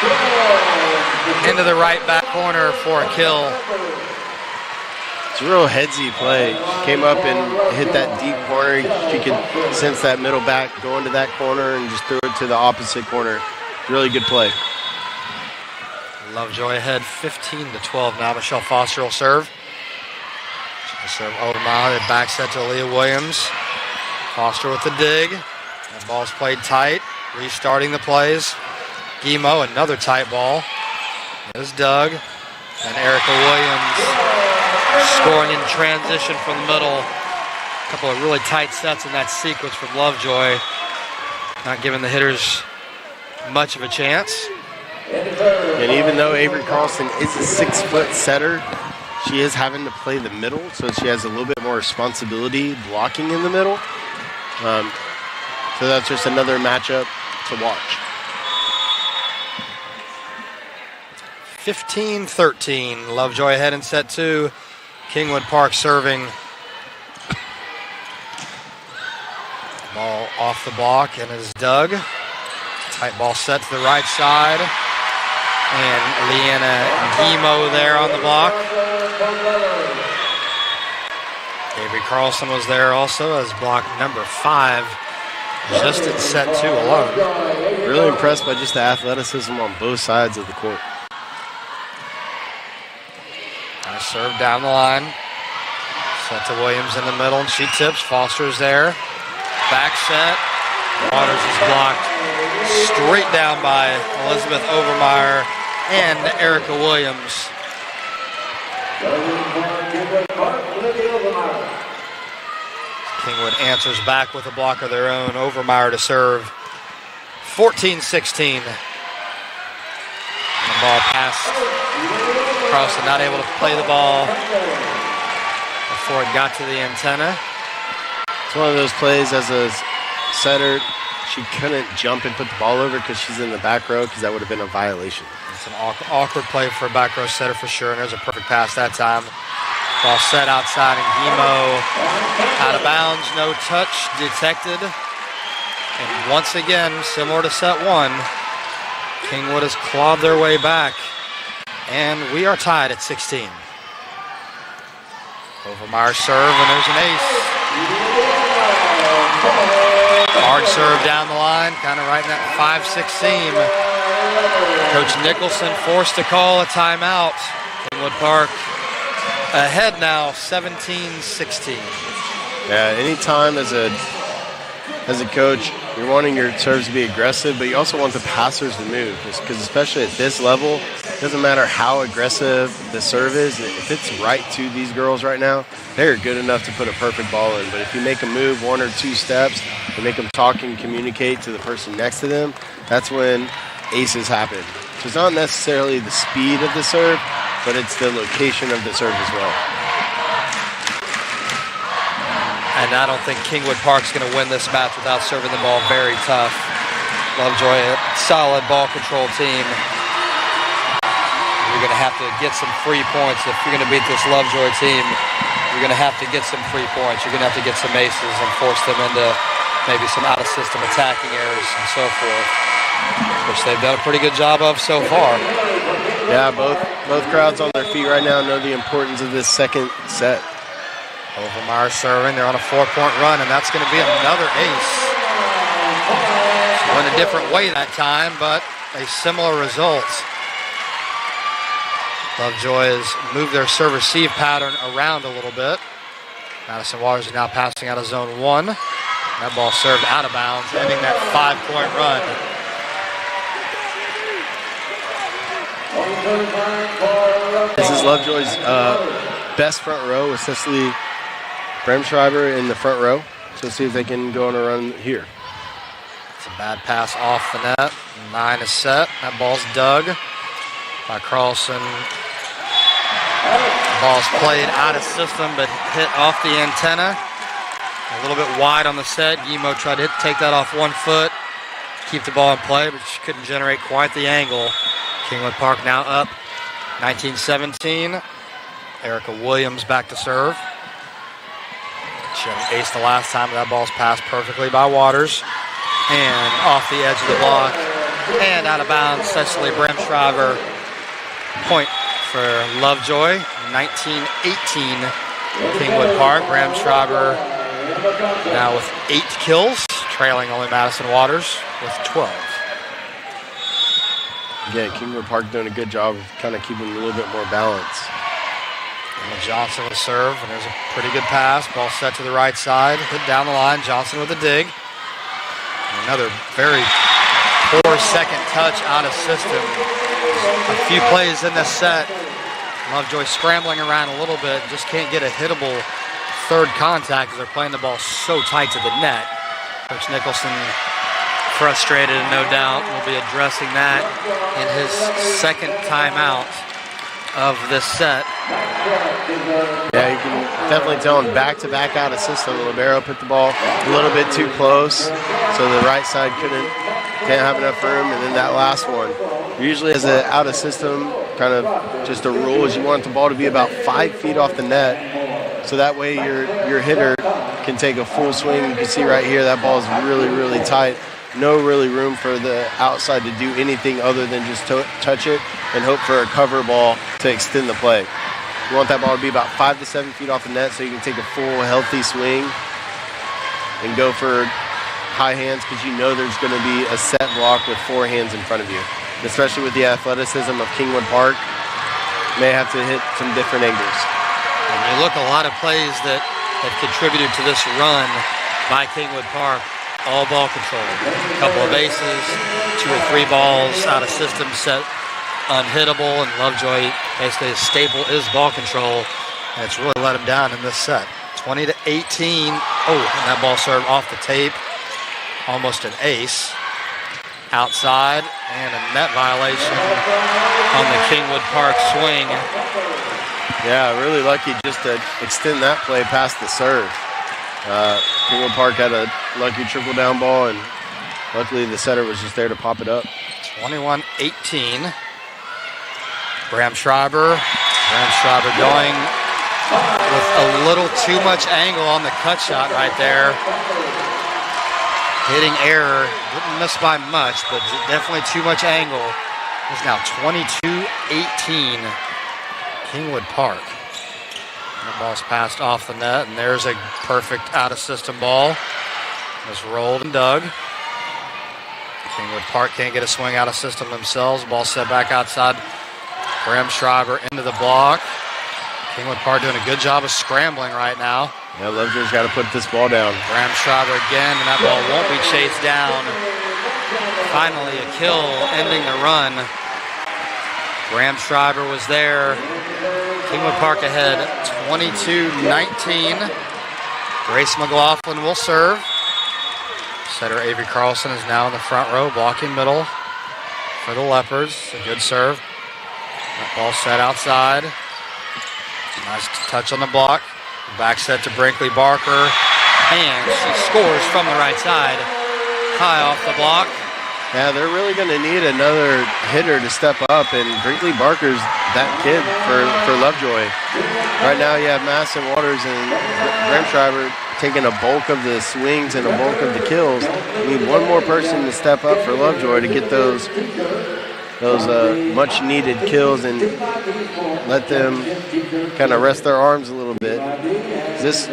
into the right back corner for a kill. It's a real headsy play. She came up and hit that deep corner. She could sense that middle back go into that corner and just threw it to the opposite corner. Really good play. Lovejoy ahead 15-12 now. Michelle Foster will serve. She'll serve Oldemire. The back set to Leah Williams. Foster with the dig. That ball's played tight. Restarting the plays. Guimo, another tight ball. There's Doug. And Erica Williams scoring in transition from the middle. A couple of really tight sets in that sequence from Lovejoy. Not giving the hitters much of a chance. And even though Avery Carlson is a 6-foot setter, she is having to play the middle, so she has a little bit more responsibility blocking in the middle. So that's just another matchup to watch. 15-13. Lovejoy ahead in set 2. Kingwood Park serving. Ball off the block and is Doug. Tight ball set to the right side. And Leanna Guimo there on the block. Avery Carlson was there also as block number 5. Just in set 2 alone. Really impressed by just the athleticism on both sides of the court. Nice serve down the line. Set to Williams in the middle, and she tips. Foster's there. Back set. Waters is blocked straight down by Elizabeth Overmeyer and Erica Williams. Kingwood answers back with a block of their own. Overmeyer to serve. 14-16. The ball passed. Carlson not able to play the ball before it got to the antenna. It's one of those plays as a setter, she couldn't jump and put the ball over because she's in the back row because that would have been a violation. It's an awkward play for a back row setter for sure, and there's a perfect pass that time. Ball set outside, and Guimo out of bounds, no touch detected. And once again, similar to set 1, Kingwood has clawed their way back, and we are tied at 16. Overmeyer serve, and there's an ace. Hard serve down the line, kind of right in that 5-6 seam. Coach Nicholson forced to call a timeout. Kingwood Park ahead now, 17-16. Yeah, anytime as a coach, you're wanting your serves to be aggressive, but you also want the passers to move, because especially at this level, it doesn't matter how aggressive the serve is. If it's right to these girls right now, they're good enough to put a perfect ball in. But if you make them move 1 or 2 steps and make them talk and communicate to the person next to them, that's when aces happen. So it's not necessarily the speed of the serve, but it's the location of the serve as well. And I don't think Kingwood Park's going to win this match without serving the ball very tough. Lovejoy, a solid ball control team. You're going to have to get some free points. If you're going to beat this Lovejoy team, you're going to have to get some free points. You're going to have to get some aces and force them into maybe some out-of-system attacking errors and so forth, which they've done a pretty good job of so far. Yeah, both crowds on their feet right now know the importance of this second set. Overmeyer serving. They're on a 4-point run, and that's going to be another ace. She went a different way that time, but a similar result. Lovejoy has moved their serve-receive pattern around a little bit. Madison Waters is now passing out of zone 1. That ball served out of bounds, ending that 5-point run. This is Lovejoy's best front row with Cecily Bremschreiber in the front row. So see if they can go on a run here. It's a bad pass off the net. 9 is set. That ball's dug by Carlson. The ball's played out of system, but hit off the antenna. A little bit wide on the set. Guimo tried to take that off 1 foot, keep the ball in play, but she couldn't generate quite the angle. Kingwood Park now up 19-17. Erica Williams back to serve. She had an ace the last time. That ball's passed perfectly by Waters. And off the edge of the block. And out of bounds, Cecily Bramschreiber. Point for Lovejoy. 19-18 Kingwood Park. Bramschreiber now with 8 kills, trailing only Madison Waters with 12. Again, Kingwood Park doing a good job of kind of keeping a little bit more balance. And Johnson with serve, and there's a pretty good pass. Ball set to the right side, hit down the line. Johnson with a dig. And another very poor second touch out of system. A few plays in this set. Lovejoy scrambling around a little bit, just can't get a hittable third contact because they're playing the ball so tight to the net. Coach Nicholson frustrated, and no doubt will be addressing that in his second timeout of this set. Yeah, you can definitely tell him back-to-back out of system. Libero put the ball a little bit too close, so the right side can't have enough room, and then that last one. Usually as an out of system, kind of just a rule is you want the ball to be about 5 feet off the net, so that way your hitter can take a full swing. You can see right here that ball is really, really tight. No really room for the outside to do anything other than just touch it and hope for a cover ball to extend the play. You want that ball to be about 5 to 7 feet off the net so you can take a full, healthy swing and go for high hands because you know there's going to be a set block with 4 hands in front of you. Especially with the athleticism of Kingwood Park, may have to hit some different angles. And you look a lot of plays that have contributed to this run by Kingwood Park. All ball control. A couple of bases, 2 or 3 balls out of system set unhittable, and Lovejoy basically his staple is ball control, and it's really let him down in this set. 20-18. Oh, and that ball served off the tape. Almost an ace. Outside, and a net violation on the Kingwood Park swing. Yeah, really lucky just to extend that play past the serve. Kingwood Park had a lucky trickle-down ball, and luckily the setter was just there to pop it up. 21-18. Bramschreiber going with a little too much angle on the cut shot right there. Hitting error, didn't miss by much, but definitely too much angle. It's now 22-18 Kingwood Park. And the ball's passed off the net, and there's a perfect out-of-system ball. It's rolled and dug. Kingwood Park can't get a swing out of system themselves. Ball set back outside. Bramschreiber into the block. Kingwood Park doing a good job of scrambling right now. Yeah, Lovejoy's got to put this ball down. Bramschreiber again, and that ball won't be chased down. Finally, a kill ending the run. Bramschreiber was there. Kingwood Park ahead, 22-19. Grace McLaughlin will serve. Setter Avery Carlson is now in the front row, blocking middle for the Leopards. A good serve. That ball set outside. Nice touch on the block. Back set to Brinkley Barker. And she scores from the right side. High off the block. Yeah, they're really going to need another hitter to step up, and Brinkley Barker's that kid for Lovejoy. Right now you have Madison Waters and Bramschreiber taking a bulk of the swings and a bulk of the kills. You need one more person to step up for Lovejoy to get those much-needed kills and let them kind of rest their arms a little bit. This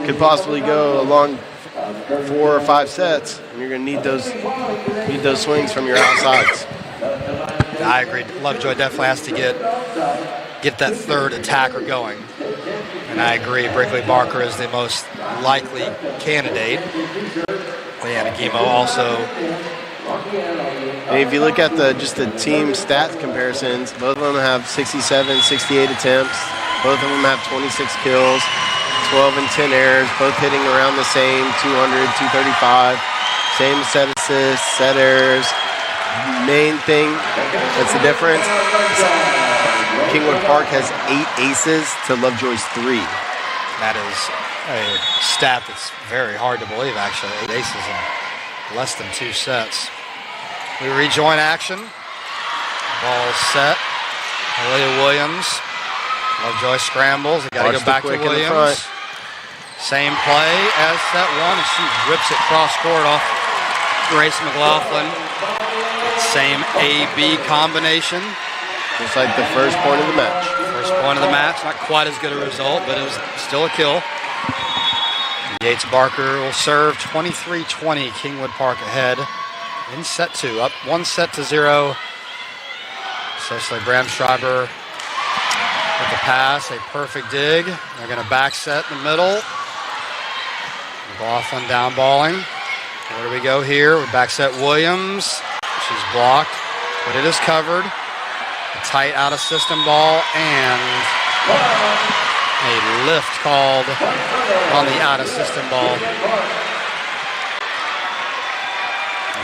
could possibly go along 4 or 5 sets, and you're going to need those swings from your outsides. I agree. Lovejoy definitely has to get that third attacker going. And I agree, Brinkley Barker is the most likely candidate. Leanna Guimo also. And if you look at just the team stats comparisons, both of them have 67, 68 attempts. Both of them have 26 kills, 12 and 10 errors, both hitting around the same, 200, 235. Same set assists, set errors. Main thing that's the difference, Kingwood Park has 8 aces to Lovejoy's 3. That is a stat that's very hard to believe, actually. 8 aces in less than 2 sets. We rejoin action. Ball set. Aaliyah Williams Lovejoy scrambles. They got to go back to Williams. Same play as set one, and she rips it cross court off Grace McLaughlin. Same A-B combination. Just like the first point of the match. First point of the match, not quite as good a result, but it was still a kill. Yates Barker will serve 23-20. Kingwood Park ahead in set two, up 1-0. Cecily Bramschreiber with the pass, a perfect dig. They're going to back set in the middle. McLaughlin down balling. Where do we go here? We back set Williams. She's blocked, but it is covered. A tight out of system ball and a lift called on the out of system ball.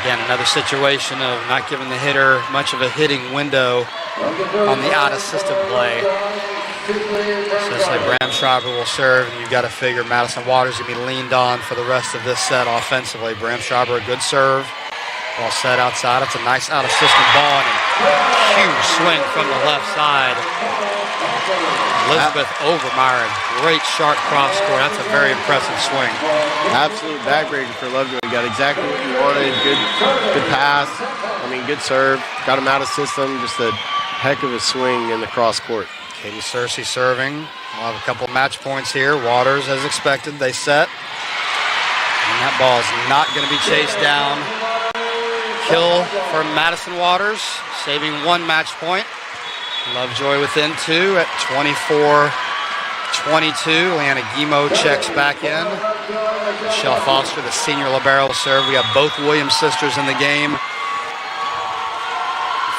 Again, another situation of not giving the hitter much of a hitting window on the out of system play. Cecily Bramschreiber will serve, and you've got to figure Madison Waters is going to be leaned on for the rest of this set offensively. Bramschreiber, a good serve. Ball set outside. It's a nice out of system ball and a huge swing from the left side. Elizabeth Overmeyer, a great sharp cross court. That's a very impressive swing. Absolute backbreaker for Lovejoy. You got exactly what you wanted. Good pass. Good serve. Got him out of system. Just a heck of a swing in the cross court. Katie Searcy serving. We'll have a couple of match points here. Waters, as expected, they set. And that ball is not going to be chased down. Kill for Madison Waters, saving one match point. Lovejoy within two at 24-22. Leanna Guimau checks back in. Michelle Foster, the senior libero, will serve. We have both Williams sisters in the game.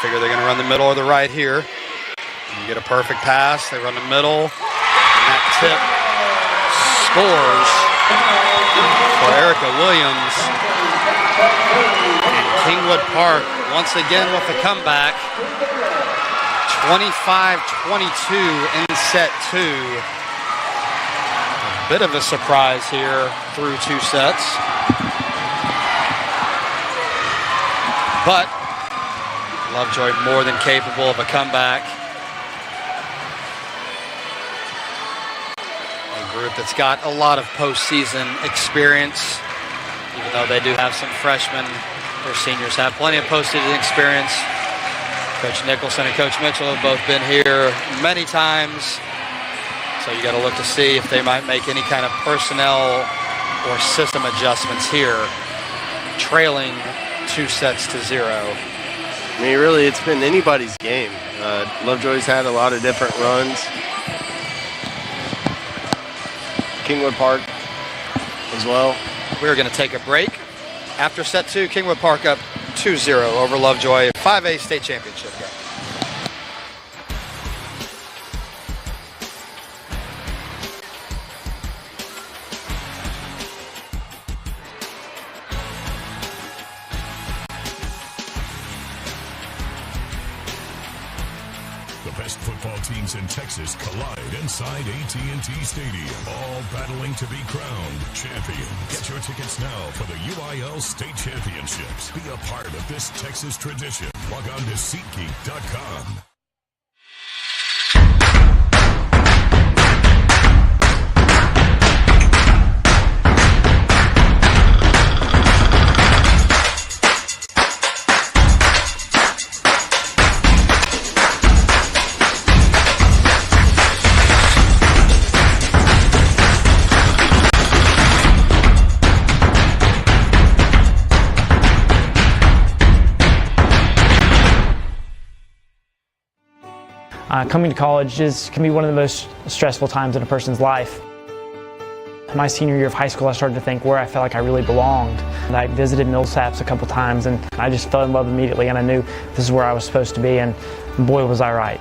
Figure they're going to run the middle or the right here. You get a perfect pass. They run the middle. And that tip scores for Erica Williams. And Kingwood Park once again with a comeback. 25-22 in set two. A bit of a surprise here through two sets. But Lovejoy more than capable of a comeback. A group that's got a lot of postseason experience, even though they do have some freshmen. Their seniors have plenty of postseason experience. Coach Nicholson and Coach Mitchell have both been here many times. So you got to look to see if they might make any kind of personnel or system adjustments here, trailing 2-0. Really, it's been anybody's game. Lovejoy's had a lot of different runs. Kingwood Park as well. We're going to take a break. After set two, Kingwood Park up 2-0 over Lovejoy, 5A state championship game. The best football teams in Texas collide inside AT&T Stadium, all battling to be crowned champions. Get your tickets now for the UIL State Championships. Be a part of this Texas tradition. Log on to SeatGeek.com. Coming to college can be one of the most stressful times in a person's life. My senior year of high school, I started to think where I felt like I really belonged. And I visited Millsaps a couple times, and I just fell in love immediately, and I knew this is where I was supposed to be, and boy, was I right.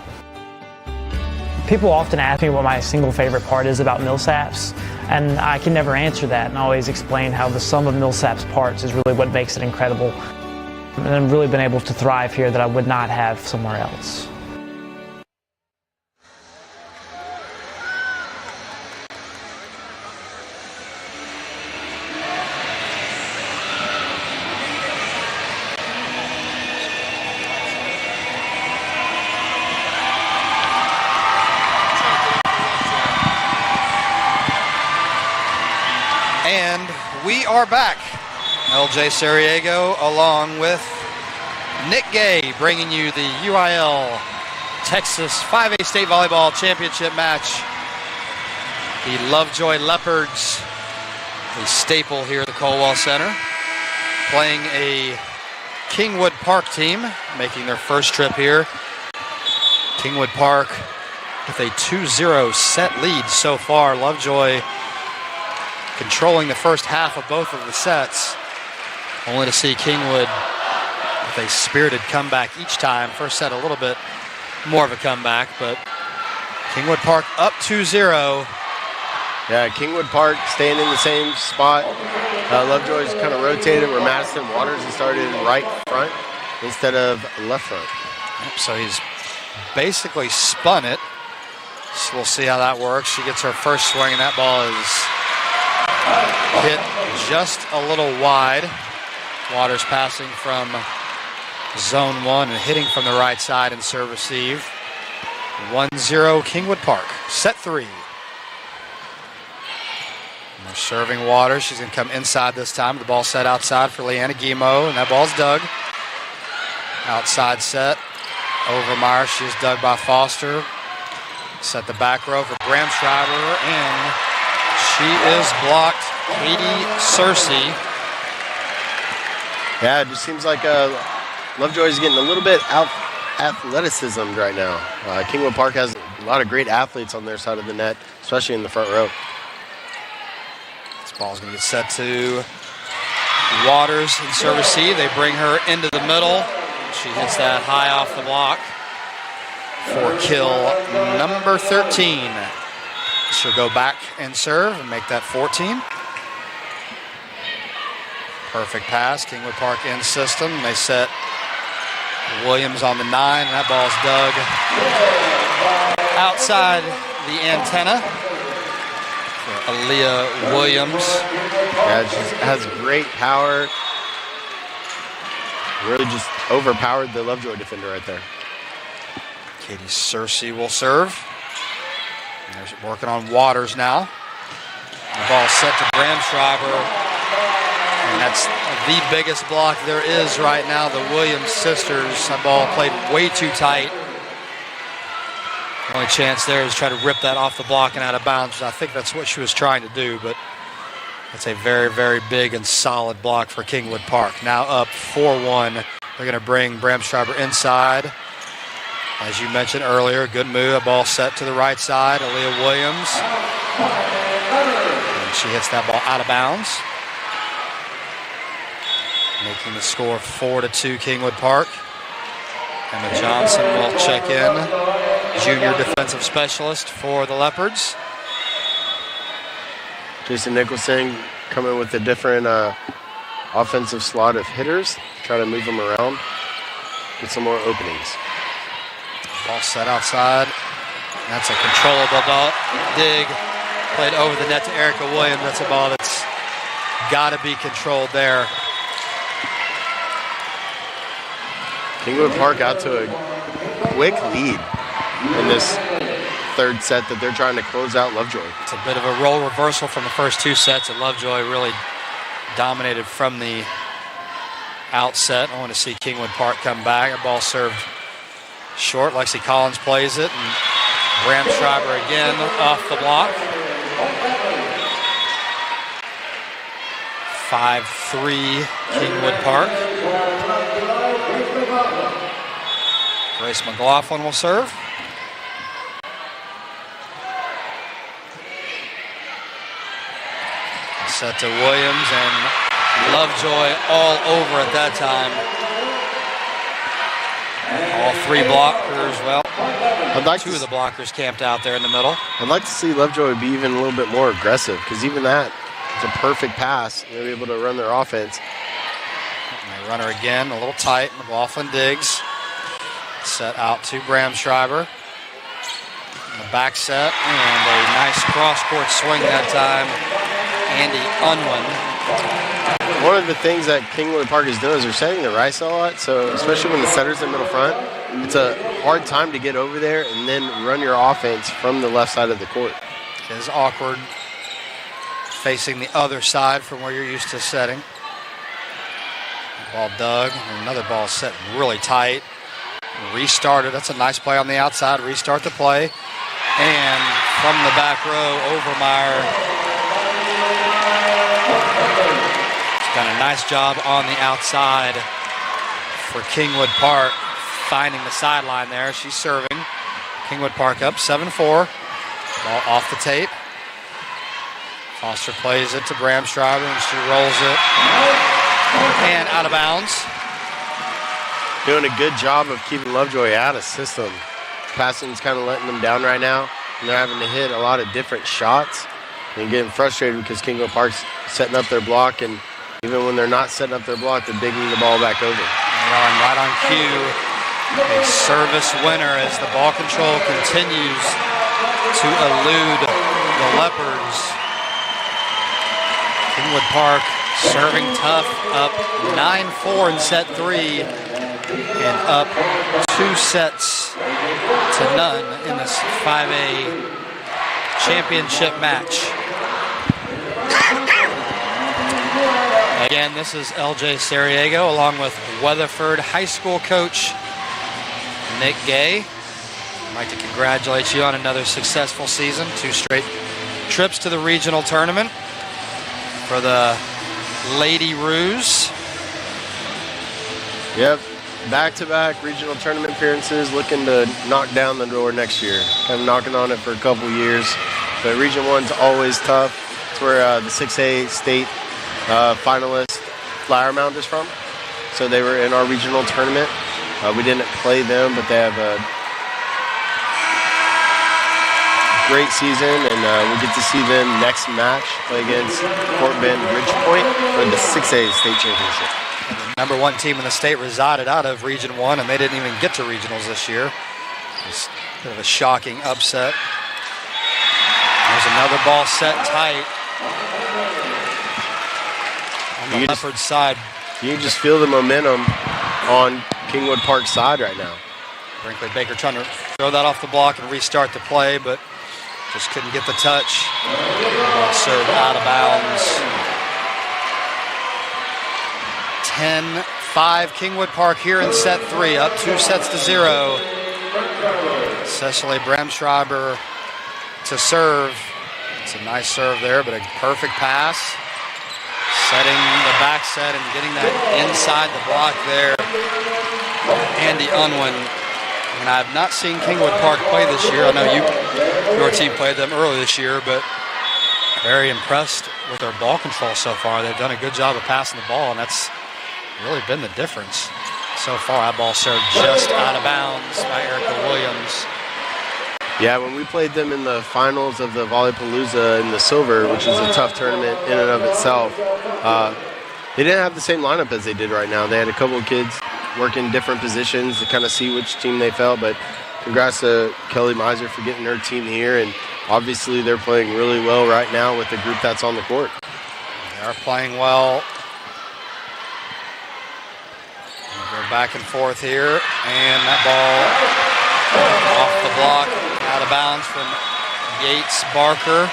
People often ask me what my single favorite part is about Millsaps, and I can never answer that, and I always explain how the sum of Millsaps parts is really what makes it incredible. And I've really been able to thrive here that I would not have somewhere else. And we are back. LJ Sariego along with Nick Gay bringing you the UIL Texas 5A State Volleyball Championship match. The Lovejoy Leopards, a staple here at the Colwell Center, playing a Kingwood Park team, making their first trip here. Kingwood Park with a 2-0 set lead so far. Lovejoy controlling the first half of both of the sets, only to see Kingwood with a spirited comeback each time. First set a little bit more of a comeback, but Kingwood Park up 2-0. Yeah, Kingwood Park staying in the same spot. Lovejoy's kind of rotated where Madison Waters has started in right front instead of left front. So he's basically spun it. So we'll see how that works. She gets her first swing, and that ball is hit just a little wide. Waters passing from zone 1 and hitting from the right side in serve receive. 1-0 Kingwood Park. Set 3. And they're serving Waters. She's going to come inside this time. The ball set outside for Leanna Guimau, and that ball's dug. Outside set. Overmeyer. She is dug by Foster. Set the back row for Bramschreiber, and she is blocked. Katie Searcy. Yeah, it just seems like Lovejoy's getting a little bit out athleticism right now. Kingwood Park has a lot of great athletes on their side of the net, especially in the front row. This ball's going to get set to Waters in serve receive. They bring her into the middle. She hits that high off the block for kill number 13. She'll go back and serve and make that 14. Perfect pass. Kingwood Park in system. They set Williams on the 9. And that ball's dug outside the antenna for Aaliyah Williams. Yeah, she has great power. Really just overpowered the Lovejoy defender right there. Katie Searcy will serve. And they're working on Waters now. The ball set to Bramschreiber. And that's the biggest block there is right now. The Williams sisters. That ball played way too tight. The only chance there is try to rip that off the block and out of bounds. I think that's what she was trying to do, but that's a very, very big and solid block for Kingwood Park. Now up 4-1. They're going to bring Bramschreiber inside. As you mentioned earlier, good move. A ball set to the right side. Aaliyah Williams. And she hits that ball out of bounds. Making the score 4-2 Kingwood Park. Emma Johnson will check in. Junior defensive specialist for the Leopards. Jason Nicholson coming with a different offensive slot of hitters. Try to move them around. Get some more openings. Ball set outside. That's a controllable dig. Played over the net to Erica Williams. That's a ball that's got to be controlled there. Kingwood Park out to a quick lead in this third set that they're trying to close out Lovejoy. It's a bit of a role reversal from the first two sets, and Lovejoy really dominated from the outset. I want to see Kingwood Park come back. A ball served short. Lexi Collins plays it, and Bramschreiber again off the block. 5-3 Kingwood Park. Grace McLaughlin will serve. Set to Williams, and Lovejoy all over at that time. All three blockers, well, two of the blockers camped out there in the middle. I'd like to see Lovejoy be even a little bit more aggressive, because even that is a perfect pass. They'll be able to run their offense. And they run her again, a little tight. McLaughlin digs. Set out to Bramschreiber. The back set, and a nice cross-court swing that time. Andy Unwin. One of the things that Kingwood Park is doing is they're setting the rice a lot, so especially when the setter's in middle front, it's a hard time to get over there and then run your offense from the left side of the court. It is awkward facing the other side from where you're used to setting. Ball dug, and another ball set really tight. Restarted. That's a nice play on the outside. Restart the play. And from the back row, Overmeyer has done a nice job on the outside for Kingwood Park, finding the sideline there. She's serving. Kingwood Park up 7-4. Ball off the tape. Foster plays it to Bramschreiber, and she rolls it. And out of bounds. Doing a good job of keeping Lovejoy out of system. Passing's kind of letting them down right now, and they're having to hit a lot of different shots and getting frustrated because Kingwood Park's setting up their block, and even when they're not setting up their block, they're digging the ball back over. And right on cue, a service winner as the ball control continues to elude the Leopards. Kingwood Park serving tough, up 9-4 in set 3 and up 2 sets to none in this 5A championship match. Again, this is LJ Sariego along with Weatherford High School coach Nick Gay. I'd like to congratulate you on another successful season, 2 straight trips to the regional tournament for the Lady Roos. Yep, back-to-back regional tournament appearances, looking to knock down the door next year. Kind of knocking on it for a couple years, but Region 1's always tough. It's where the 6A state finalist Flower Mound is from. So they were in our regional tournament. We didn't play them, but they have a great season, and we get to see them next match play against Fort Bend Ridgepoint for the 6A state championship. The number 1 team in the state resided out of Region 1, and they didn't even get to regionals this year. It's a bit of a shocking upset. There's another ball set tight on the Leopard side. You can just feel the momentum on Kingwood Park's side right now. Brinkley Baker trying to throw that off the block and restart the play, but just couldn't get the touch. Ball served out of bounds. 10-5 Kingwood Park here in set 3, up 2 sets to 0. Cecily Bramschreiber to serve. It's a nice serve there, but a perfect pass. Setting the back set and getting that inside the block there. Andy Unwin. And I have not seen Kingwood Park play this year. I know your team played them early this year, but very impressed with their ball control so far. They've done a good job of passing the ball, and that's really been the difference so far. That ball served just out of bounds by Erica Williams. Yeah, when we played them in the finals of the Volleypalooza in the Silver, which is a tough tournament in and of itself, they didn't have the same lineup as they did right now. They had a couple of kids working different positions to kind of see which team they felt, but congrats to Kelly Miser for getting her team here, and obviously they're playing really well right now with the group that's on the court. They are playing well. We'll go back and forth here, and that ball off the block, out of bounds from Yates Barker.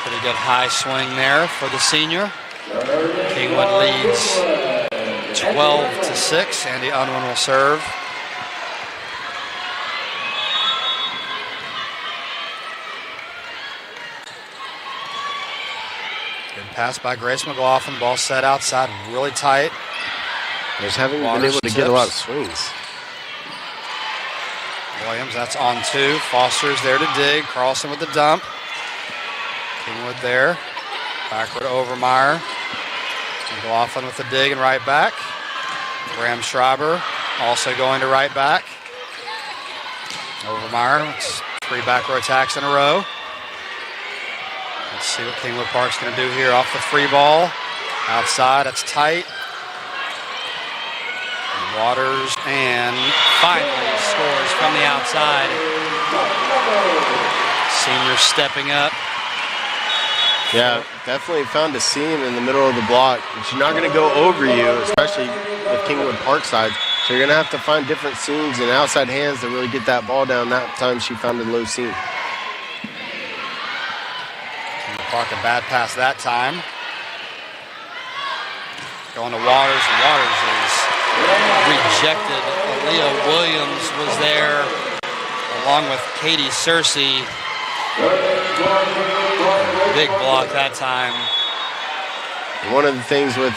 Pretty good high swing there for the senior. Kingwood leads 12-6. Andy Unwin will serve. Good pass by Grace McLaughlin. Ball set outside, really tight. Just haven't been able to get a lot of swings. Williams, that's on 2. Foster's there to dig. Carlson with the dump. Kingwood there. Backward to Overmeyer. McLaughlin with the dig and right back. Bramschreiber also going to right back. Overmeyer, it's 3 back row attacks in a row. Let's see what Kingwood Park's going to do here off the free ball. Outside, it's tight. Waters, and finally scores from the outside. Senior stepping up. Yeah, definitely found a seam in the middle of the block. She's not going to go over you, especially with Kingwood Park side. So you're going to have to find different seams and outside hands to really get that ball down. That time she found a low seam. Park a bad pass that time. Going to Waters, and Waters is rejected. Alia Williams was there along with Katie Searcy. Big block that time. One of the things with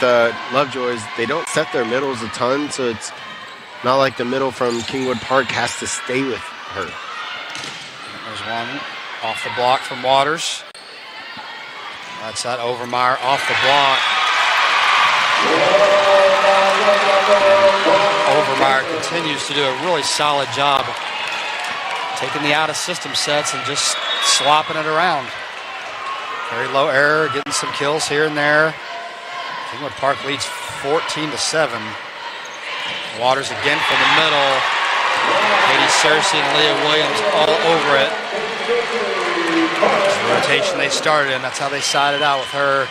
Lovejoy is they don't set their middles a ton, so it's not like the middle from Kingwood Park has to stay with her. There's one off the block from Waters. That's that Overmeyer off the block. Overmeyer continues to do a really solid job taking the out-of-system sets and just slopping it around. Very low error, getting some kills here and there. Kingwood Park leads 14-7. Waters again from the middle. Katie Searcy and Leah Williams all over it. It's the rotation they started in. That's how they sided out with her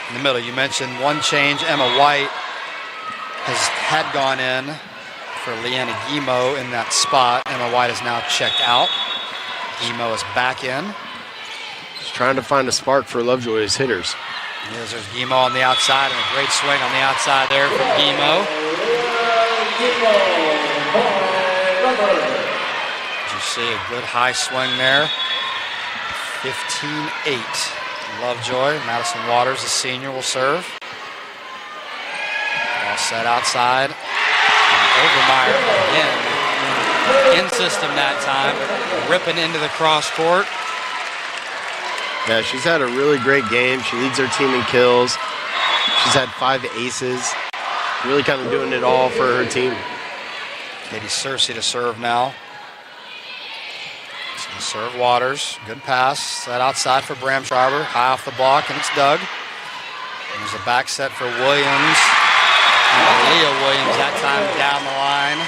in the middle. You mentioned one change. Emma White had gone in for Leanna Guimau in that spot. Emma White is now checked out. Guimau is back in. Just trying to find a spark for Lovejoy's hitters. There's Guimau on the outside, and a great swing on the outside there from Guimau. Did you see a good high swing there? 15-8. Lovejoy. Madison Waters, the senior, will serve. All set outside. And Overmeyer again. In system that time. Ripping into the cross court. Yeah, she's had a really great game. She leads her team in kills. She's had 5 aces. Really kind of doing it all for her team. Katie Searcy to serve now. She's going to serve Waters. Good pass. Set outside for Bram Schreiber. High off the block, and it's Doug. And there's a back set for Williams. And Leah Williams that time down the line.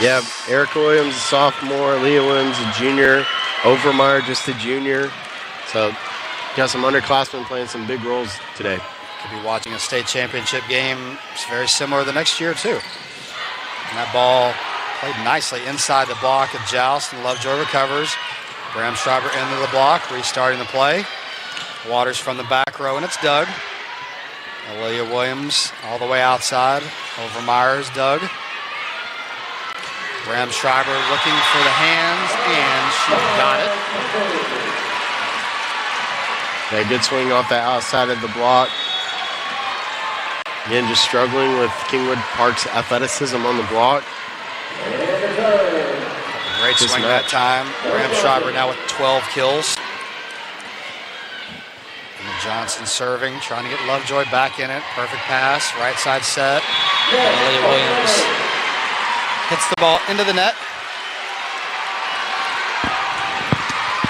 Yeah, Erica Williams, a sophomore. Leah Williams, a junior. Overmeyer, just a junior. So, got some underclassmen playing some big roles today. Could be watching a state championship game. It's very similar the next year, too. And that ball played nicely inside the block of Joust, and Lovejoy recovers. Bram Schreiber into the block, restarting the play. Waters from the back row, and it's Doug. Alia Williams all the way outside. Overmeyer is Doug. Bram Schreiber looking for the hands, and she got it. Yeah, good swing off the outside of the block. Again, just struggling with Kingwood Park's athleticism on the block. Great swing that time. Bram Schreiber now with 12 kills. And Johnson serving, trying to get Lovejoy back in it. Perfect pass, right side set. Alia Williams hits the ball into the net.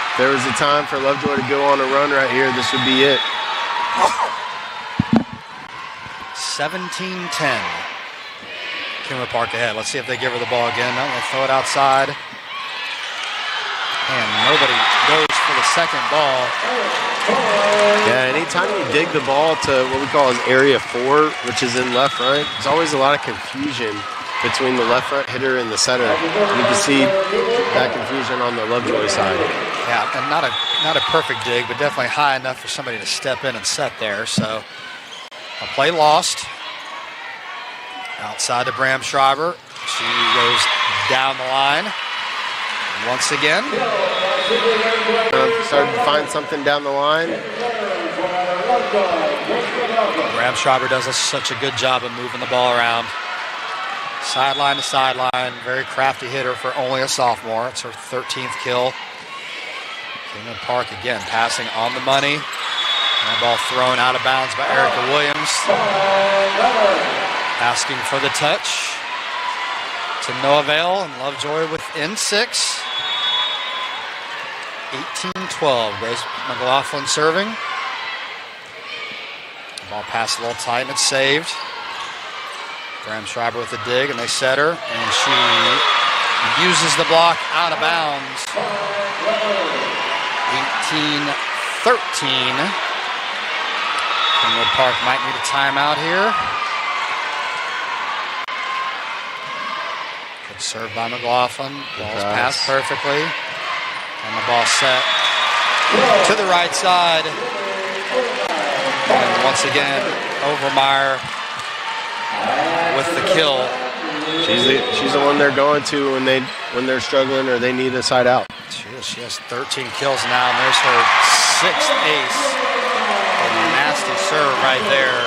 If there was a time for Lovejoy to go on a run right here, this would be it. 17-10. Kingwood Park ahead. Let's see if they give her the ball again. No, they throw it outside. And nobody goes for the second ball. Yeah, anytime you dig the ball to what we call as area 4, which is in left front, there's always a lot of confusion between the left front hitter and the setter. You can see that confusion on the Lovejoy side. Yeah, and not a perfect dig, but definitely high enough for somebody to step in and set there. So a play lost. Outside to Bram Schreiber. She goes down the line. Once again. Started to find something down the line. Bram Schreiber does such a good job of moving the ball around. Sideline to sideline. Very crafty hitter for only a sophomore. It's her 13th kill. Kingwood Park again passing on the money. And the ball thrown out of bounds by Erica Williams. Asking for the touch. To no avail, and Lovejoy within 6. 18-12. Grace McLaughlin serving. The ball passed a little tight, and it's saved. Bram Schreiber with the dig, and they set her, and she uses the block out of bounds. 18-13. Kingwood Park might need a timeout here. Good serve by McLaughlin. Ball's passed perfectly. And the ball set to the right side. And once again, Overmeyer with the kill. She's the one they're going to when they're struggling or they need a side out. She has 13 kills now, and there's her 6th ace. A nasty serve right there.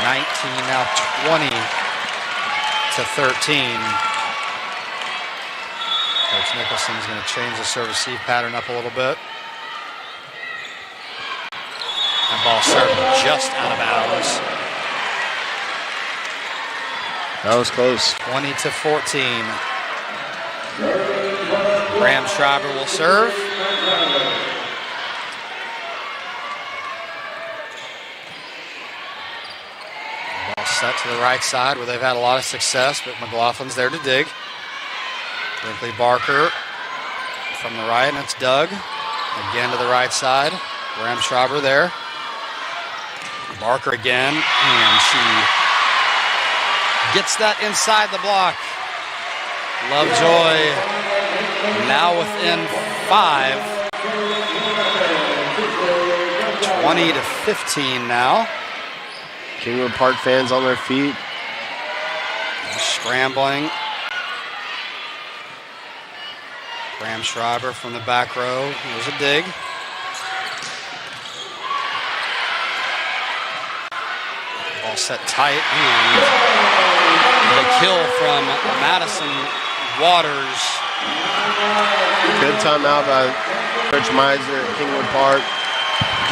19, now 20 to 13. Coach Nicholson is going to change the serve-receive pattern up a little bit. That ball served just out of bounds. That was close. 20 to 14. Graham Schreiber will serve. Ball set to the right side where they've had a lot of success, but McLaughlin's there to dig. Brinkley Barker from the right, and it's Doug. Again to the right side. Graham Schreiber there. Barker again, and she gets that inside the block. Lovejoy now within 5. 20 to 15 now. Kingwood Park fans on their feet. Scrambling. Graham Schreiber from the back row. Here's a dig. Ball set tight, and the kill from Madison Waters. Good timeout by Coach Miser at Kingwood Park.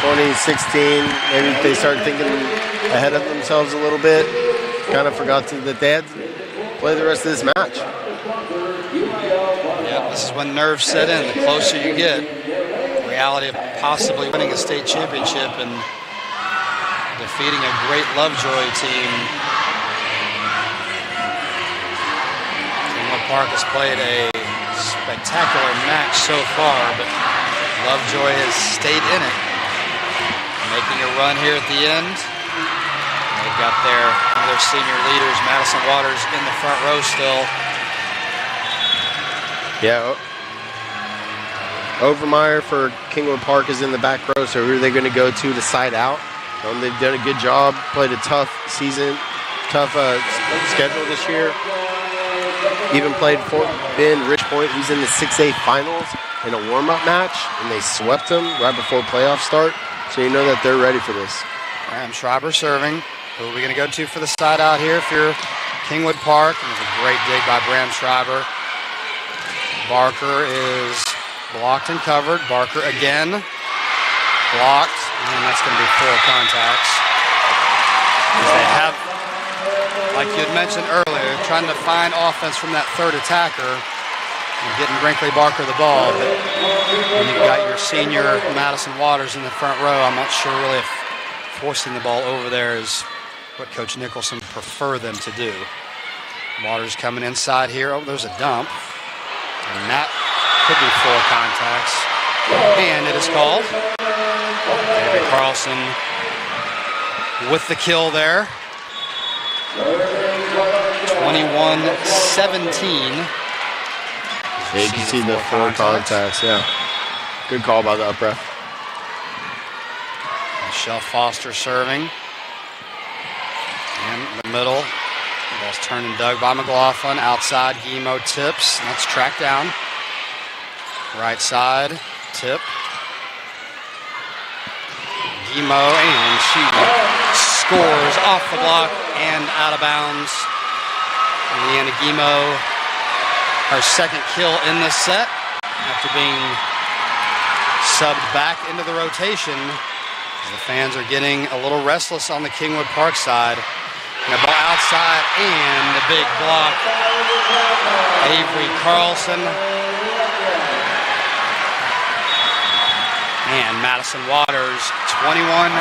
2016, maybe they started thinking ahead of themselves a little bit. Kind of forgot that they had to play the rest of this match. Yeah, this is when nerves set in. The closer you get, the reality of possibly winning a state championship and defeating a great Lovejoy team. Kingwood Park has played a spectacular match so far, but Lovejoy has stayed in it, making a run here at the end. They've got their senior leaders, Madison Waters, in the front row still. Yeah. Overmeyer for Kingwood Park is in the back row, so who are they going to go to side out? They've done a good job, played a tough season, tough schedule this year. Even played Fort Bend Rich Point, who's in the 6A finals in a warm-up match, and they swept them right before playoffs start. So you know that they're ready for this. Graham Schreiber serving. Who are we going to go to for the side out here if you're Kingwood Park? And there's a great dig by Graham Schreiber. Barker is blocked and covered. Barker again. Blocked. And that's going to be 4 contacts. They have, like you had mentioned earlier, trying to find offense from that third attacker and getting Brinkley Barker the ball. But when you've got your senior Madison Waters in the front row, I'm not sure really if forcing the ball over there is what Coach Nicholson prefer them to do. Waters coming inside here. Oh, there's a dump. And that could be 4 contacts. And it is called. David Carlson with the kill there. 21-17. Yeah, you can see the 4 contacts, yeah. Good call by the up ref. Michelle Foster serving. In the middle. Ball's turned and dug by McLaughlin. Outside, Guillemot tips. And that's tracked down. Right side, tip. Guillemot, and she scores off the block and out of bounds. Leanna Guillemot, her second kill in this set after being subbed back into the rotation. The fans are getting a little restless on the Kingwood Park side. And the ball outside and the big block. Avery Carlson. And Madison Waters, 21-19.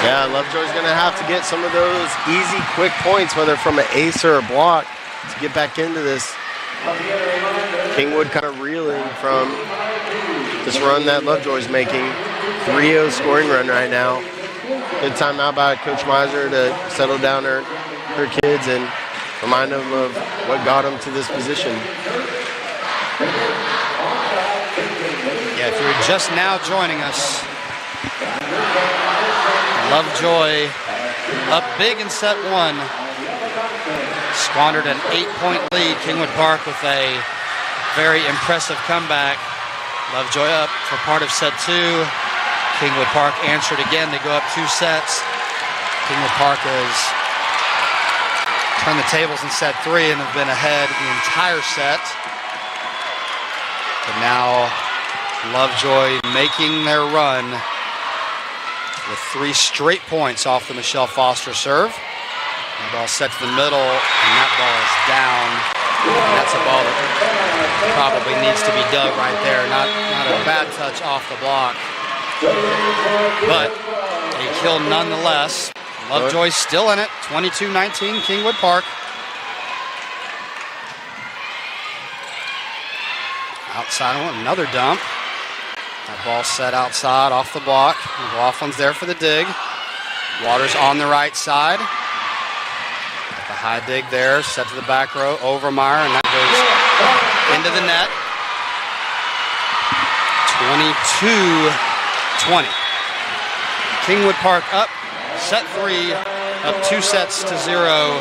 Yeah, Lovejoy's going to have to get some of those easy, quick points, whether from an ace or a block, to get back into this. Kingwood kind of reeling from this run that Lovejoy's making. 3-0 scoring run right now. Good timeout by Coach Miser to settle down her kids and remind them of what got them to this position. just now joining us, Lovejoy up big in set one. Squandered an 8-point lead. Kingwood Park with a very impressive comeback. Lovejoy up for part of set two. Kingwood Park answered again. They go up 2 sets. Kingwood Park has turned the tables in set 3 and have been ahead the entire set. But now Lovejoy making their run with 3 straight points off the Michelle Foster serve. The ball set to the middle, and that ball is down. And that's a ball that probably needs to be dug right there. Not a bad touch off the block, but a kill nonetheless. Lovejoy still in it, 22-19, Kingwood Park. Outside one, another dump. That ball set outside off the block. McLaughlin's there for the dig. Waters on the right side. The high dig there, set to the back row. Overmeyer, and that goes into the net. 22-20. Kingwood Park up, set 3, up 2 sets to 0.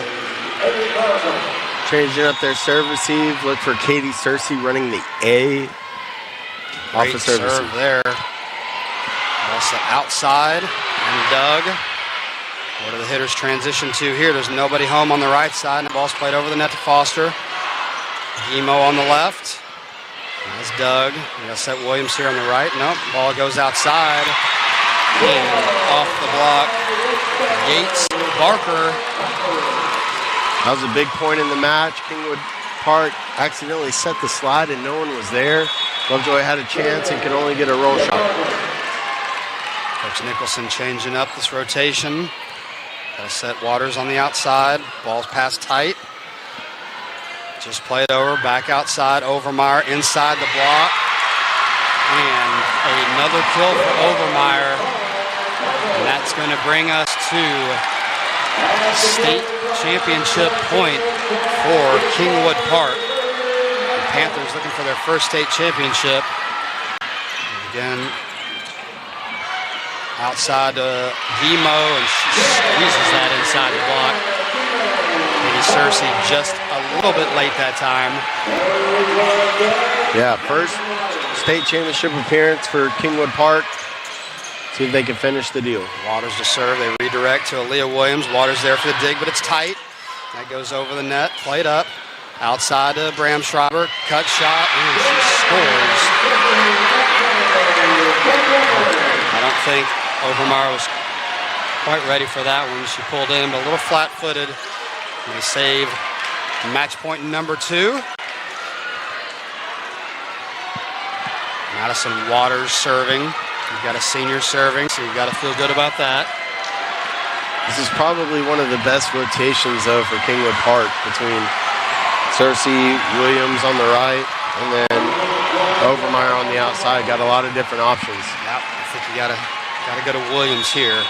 Changing up their serve receive. Look for Katie Searcy running the A. Great off the serve receive there. Ball set outside and dug. What do the hitters transition to here? There's nobody home on the right side, and the ball's played over the net to Foster. Emo on the left. That's Doug. We got Seth Williams here on the right. Nope, ball goes outside. And off the block. Yates, Barker. That was a big point in the match. Kingwood Park accidentally set the slide and no one was there. Lovejoy had a chance and could only get a roll shot. Coach Nicholson changing up this rotation. Got to set Waters on the outside. Ball's passed tight. Just played over, back outside. Overmeyer inside the block. And another kill for Overmeyer. And that's going to bring us to state championship point for Kingwood Park. The Panthers looking for their first state championship. And again, outside to Hemo, and she squeezes that inside the block. Maybe Cersei just a little bit late that time. Yeah, first state championship appearance for Kingwood Park. See if they can finish the deal. Waters to serve. They redirect to Aaliyah Williams. Waters there for the dig, but it's tight. That goes over the net. Played up. Outside to Bram Schreiber. Cut shot, and she scores. I don't think Overmeyer was quite ready for that one. She pulled in, but a little flat-footed. And they save match point number 2. Madison Waters serving. You've got a senior serving, so you've got to feel good about that. This is probably one of the best rotations, though, for Kingwood Park between Cersei, Williams on the right, and then Overmeyer on the outside. Got a lot of different options. Yep, I think you gotta go to Williams here.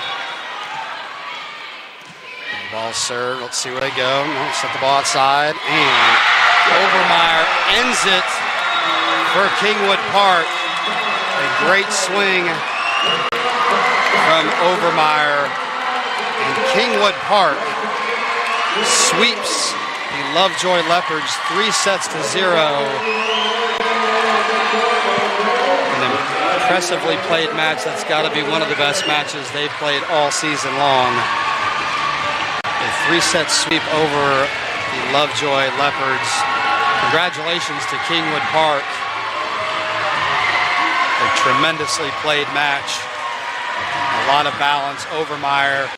Ball served. Let's see where they go. No, set the ball outside, and Overmeyer ends it for Kingwood Park. A great swing from Overmeyer, and Kingwood Park sweeps the Lovejoy Leopards 3 sets to 0. An impressively played match. That's got to be one of the best matches they've played all season long. A 3-set sweep over the Lovejoy Leopards. Congratulations to Kingwood Park. A tremendously played match. A lot of balance. Overmeyer,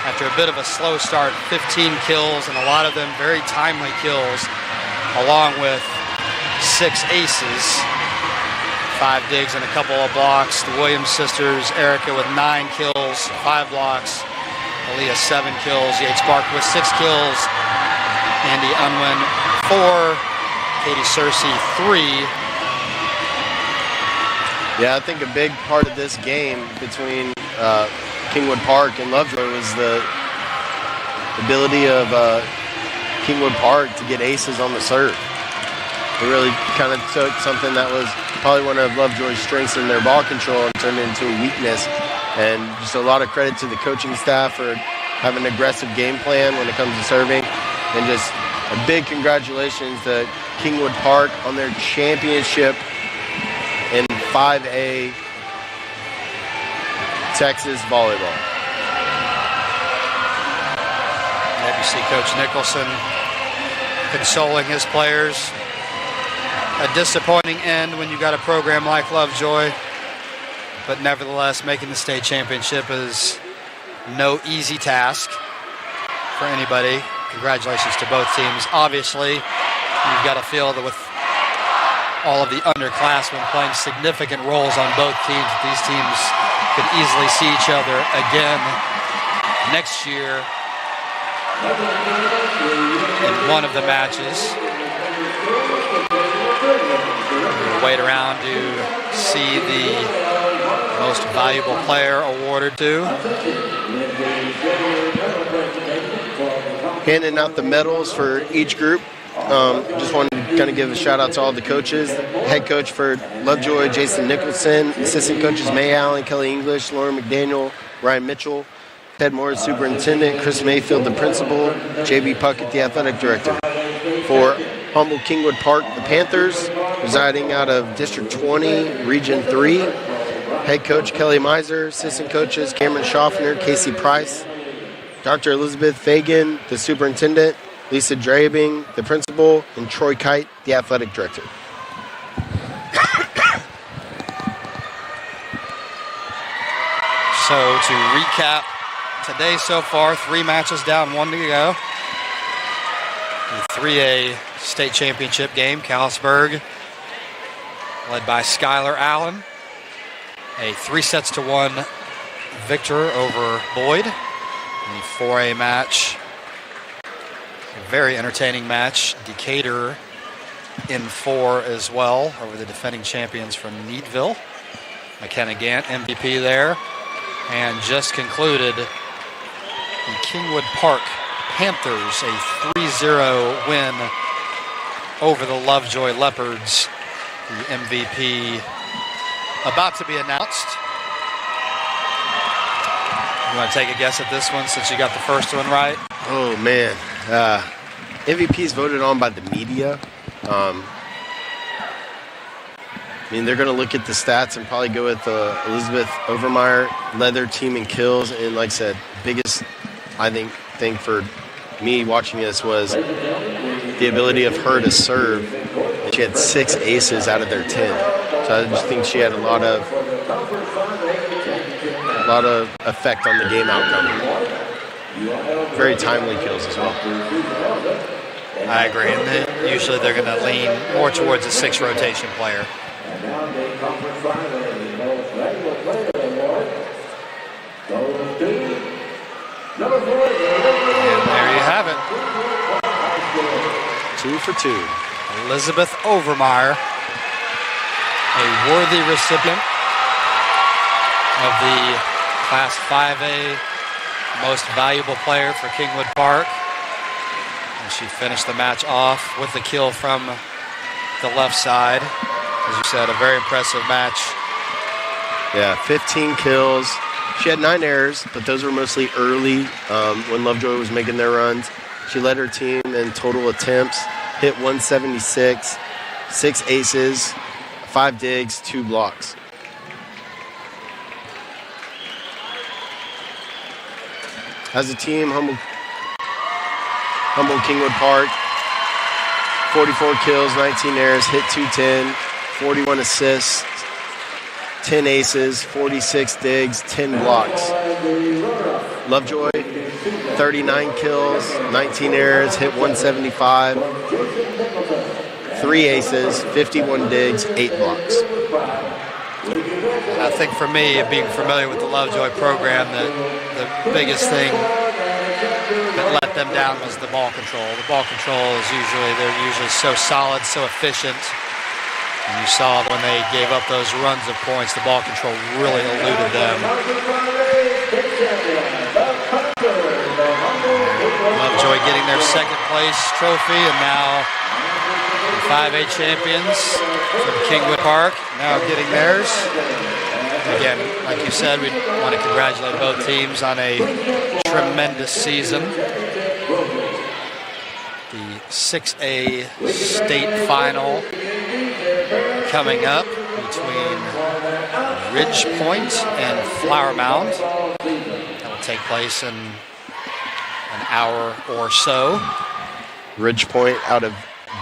after a bit of a slow start, 15 kills, and a lot of them very timely kills, along with 6 aces, 5 digs and a couple of blocks. The Williams sisters, Erica with 9 kills, 5 blocks. Aaliyah 7 kills. Yates Barker with 6 kills. Andy Unwin 4. Katie Cersei 3. Yeah, I think a big part of this game between Kingwood Park and Lovejoy was the ability of Kingwood Park to get aces on the serve. They really kind of took something that was probably one of Lovejoy's strengths in their ball control and turned it into a weakness. And just a lot of credit to the coaching staff for having an aggressive game plan when it comes to serving. And just a big congratulations to Kingwood Park on their championship in 5A Texas volleyball. Maybe you see Coach Nicholson consoling his players. A disappointing end when you got a program like Lovejoy, but nevertheless, making the state championship is no easy task for anybody. Congratulations to both teams. Obviously, you've got to feel that with all of the underclassmen playing significant roles on both teams, these teams could easily see each other again next year in one of the matches. We'll wait around to see the most valuable player awarded to. Handing out the medals for each group. Just wanted to kind of give a shout out to all the coaches. Head coach for Lovejoy, Jason Nicholson. Assistant coaches, May Allen, Kelly English, Lauren McDaniel, Ryan Mitchell. Ted Morris, superintendent. Chris Mayfield, the principal. J.B. Puckett, the athletic director. For Humboldt Kingwood Park, the Panthers, residing out of District 20, Region 3. Head coach Kelly Miser, assistant coaches Cameron Schaffner, Casey Price, Dr. Elizabeth Fagan, the superintendent, Lisa Drabing, the principal, and Troy Kite, the athletic director. So to recap today so far, 3 matches down, 1 to go. The 3A state championship game, Callisburg, led by Skylar Allen. A 3-1 victor over Boyd. In the 4A match, a very entertaining match. Decatur in 4 as well over the defending champions from Needville. McKenna Gant, MVP there. And just concluded the Kingwood Park Panthers, a 3-0 win over the Lovejoy Leopards. The MVP about to be announced. You want to take a guess at this one since you got the first one right? Oh, man. MVP is voted on by the media. I mean, they're going to look at the stats and probably go with Elizabeth Overmeyer, led their team in kills. And like I said, biggest, I think, thing for me watching this was the ability of her to serve. And she had 6 aces out of their 10. So I just think she had a lot of effect on the game outcome. Very timely kills as well. I agree. And then usually they're going to lean more towards a 6 rotation player. And there you have it. 2 for 2. Elizabeth Overmeyer, a worthy recipient of the Class 5A Most Valuable Player for Kingwood Park. And she finished the match off with the kill from the left side. As you said, a very impressive match. Yeah, 15 kills. She had 9 errors, but those were mostly early when Lovejoy was making their runs. She led her team in total attempts, hit 176, 6 aces, 5 digs, 2 blocks. As a team, Humboldt Kingwood Park, 44 kills, 19 errors, hit 210, 41 assists, 10 aces, 46 digs, 10 blocks. Lovejoy, 39 kills, 19 errors, hit 175, 3 aces, 51 digs, 8 blocks. I think for me, being familiar with the Lovejoy program, the biggest thing that let them down was the ball control. The ball control is they're usually so solid, so efficient. And you saw when they gave up those runs of points, the ball control really eluded them. Lovejoy getting their second place trophy, and now 5A champions from Kingwood Park now getting theirs. Again, like you said, we want to congratulate both teams on a tremendous season. The 6A state final coming up between Ridge Point and Flower Mound. That will take place in an hour or so. Ridge Point out of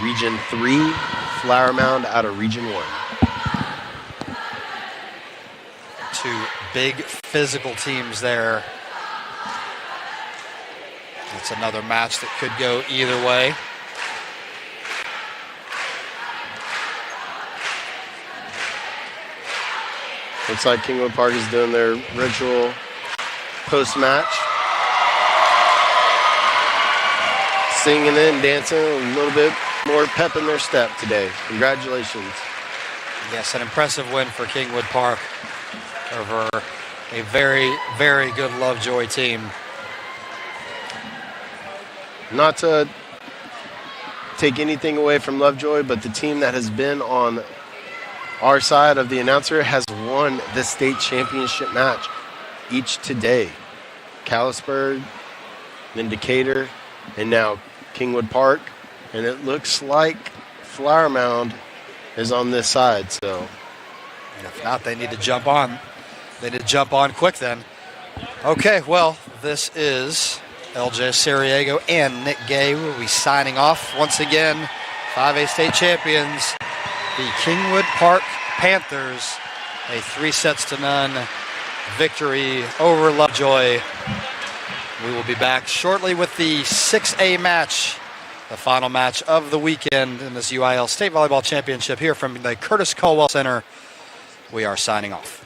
Region 3, Flower Mound out of Region 1. Two big physical teams there. It's another match that could go either way. Looks like Kingwood Park is doing their ritual post-match. Singing and dancing, a little bit more pep in their step today. Congratulations. Yes, an impressive win for Kingwood Park over a very, very good Lovejoy team. Not to take anything away from Lovejoy, but the team that has been on our side of the announcer has won the state championship match each today. Callisburg, then Decatur, and now Kingwood Park. And it looks like Flower Mound is on this side, so. If not, they need to jump on. They need to jump on quick then. Okay, well, this is LJ Sariego and Nick Gay will be signing off once again. 5A state champions, the Kingwood Park Panthers, a 3-0 victory over Lovejoy. We will be back shortly with the 6A match, the final match of the weekend in this UIL State Volleyball Championship here from the Curtis Caldwell Center. We are signing off.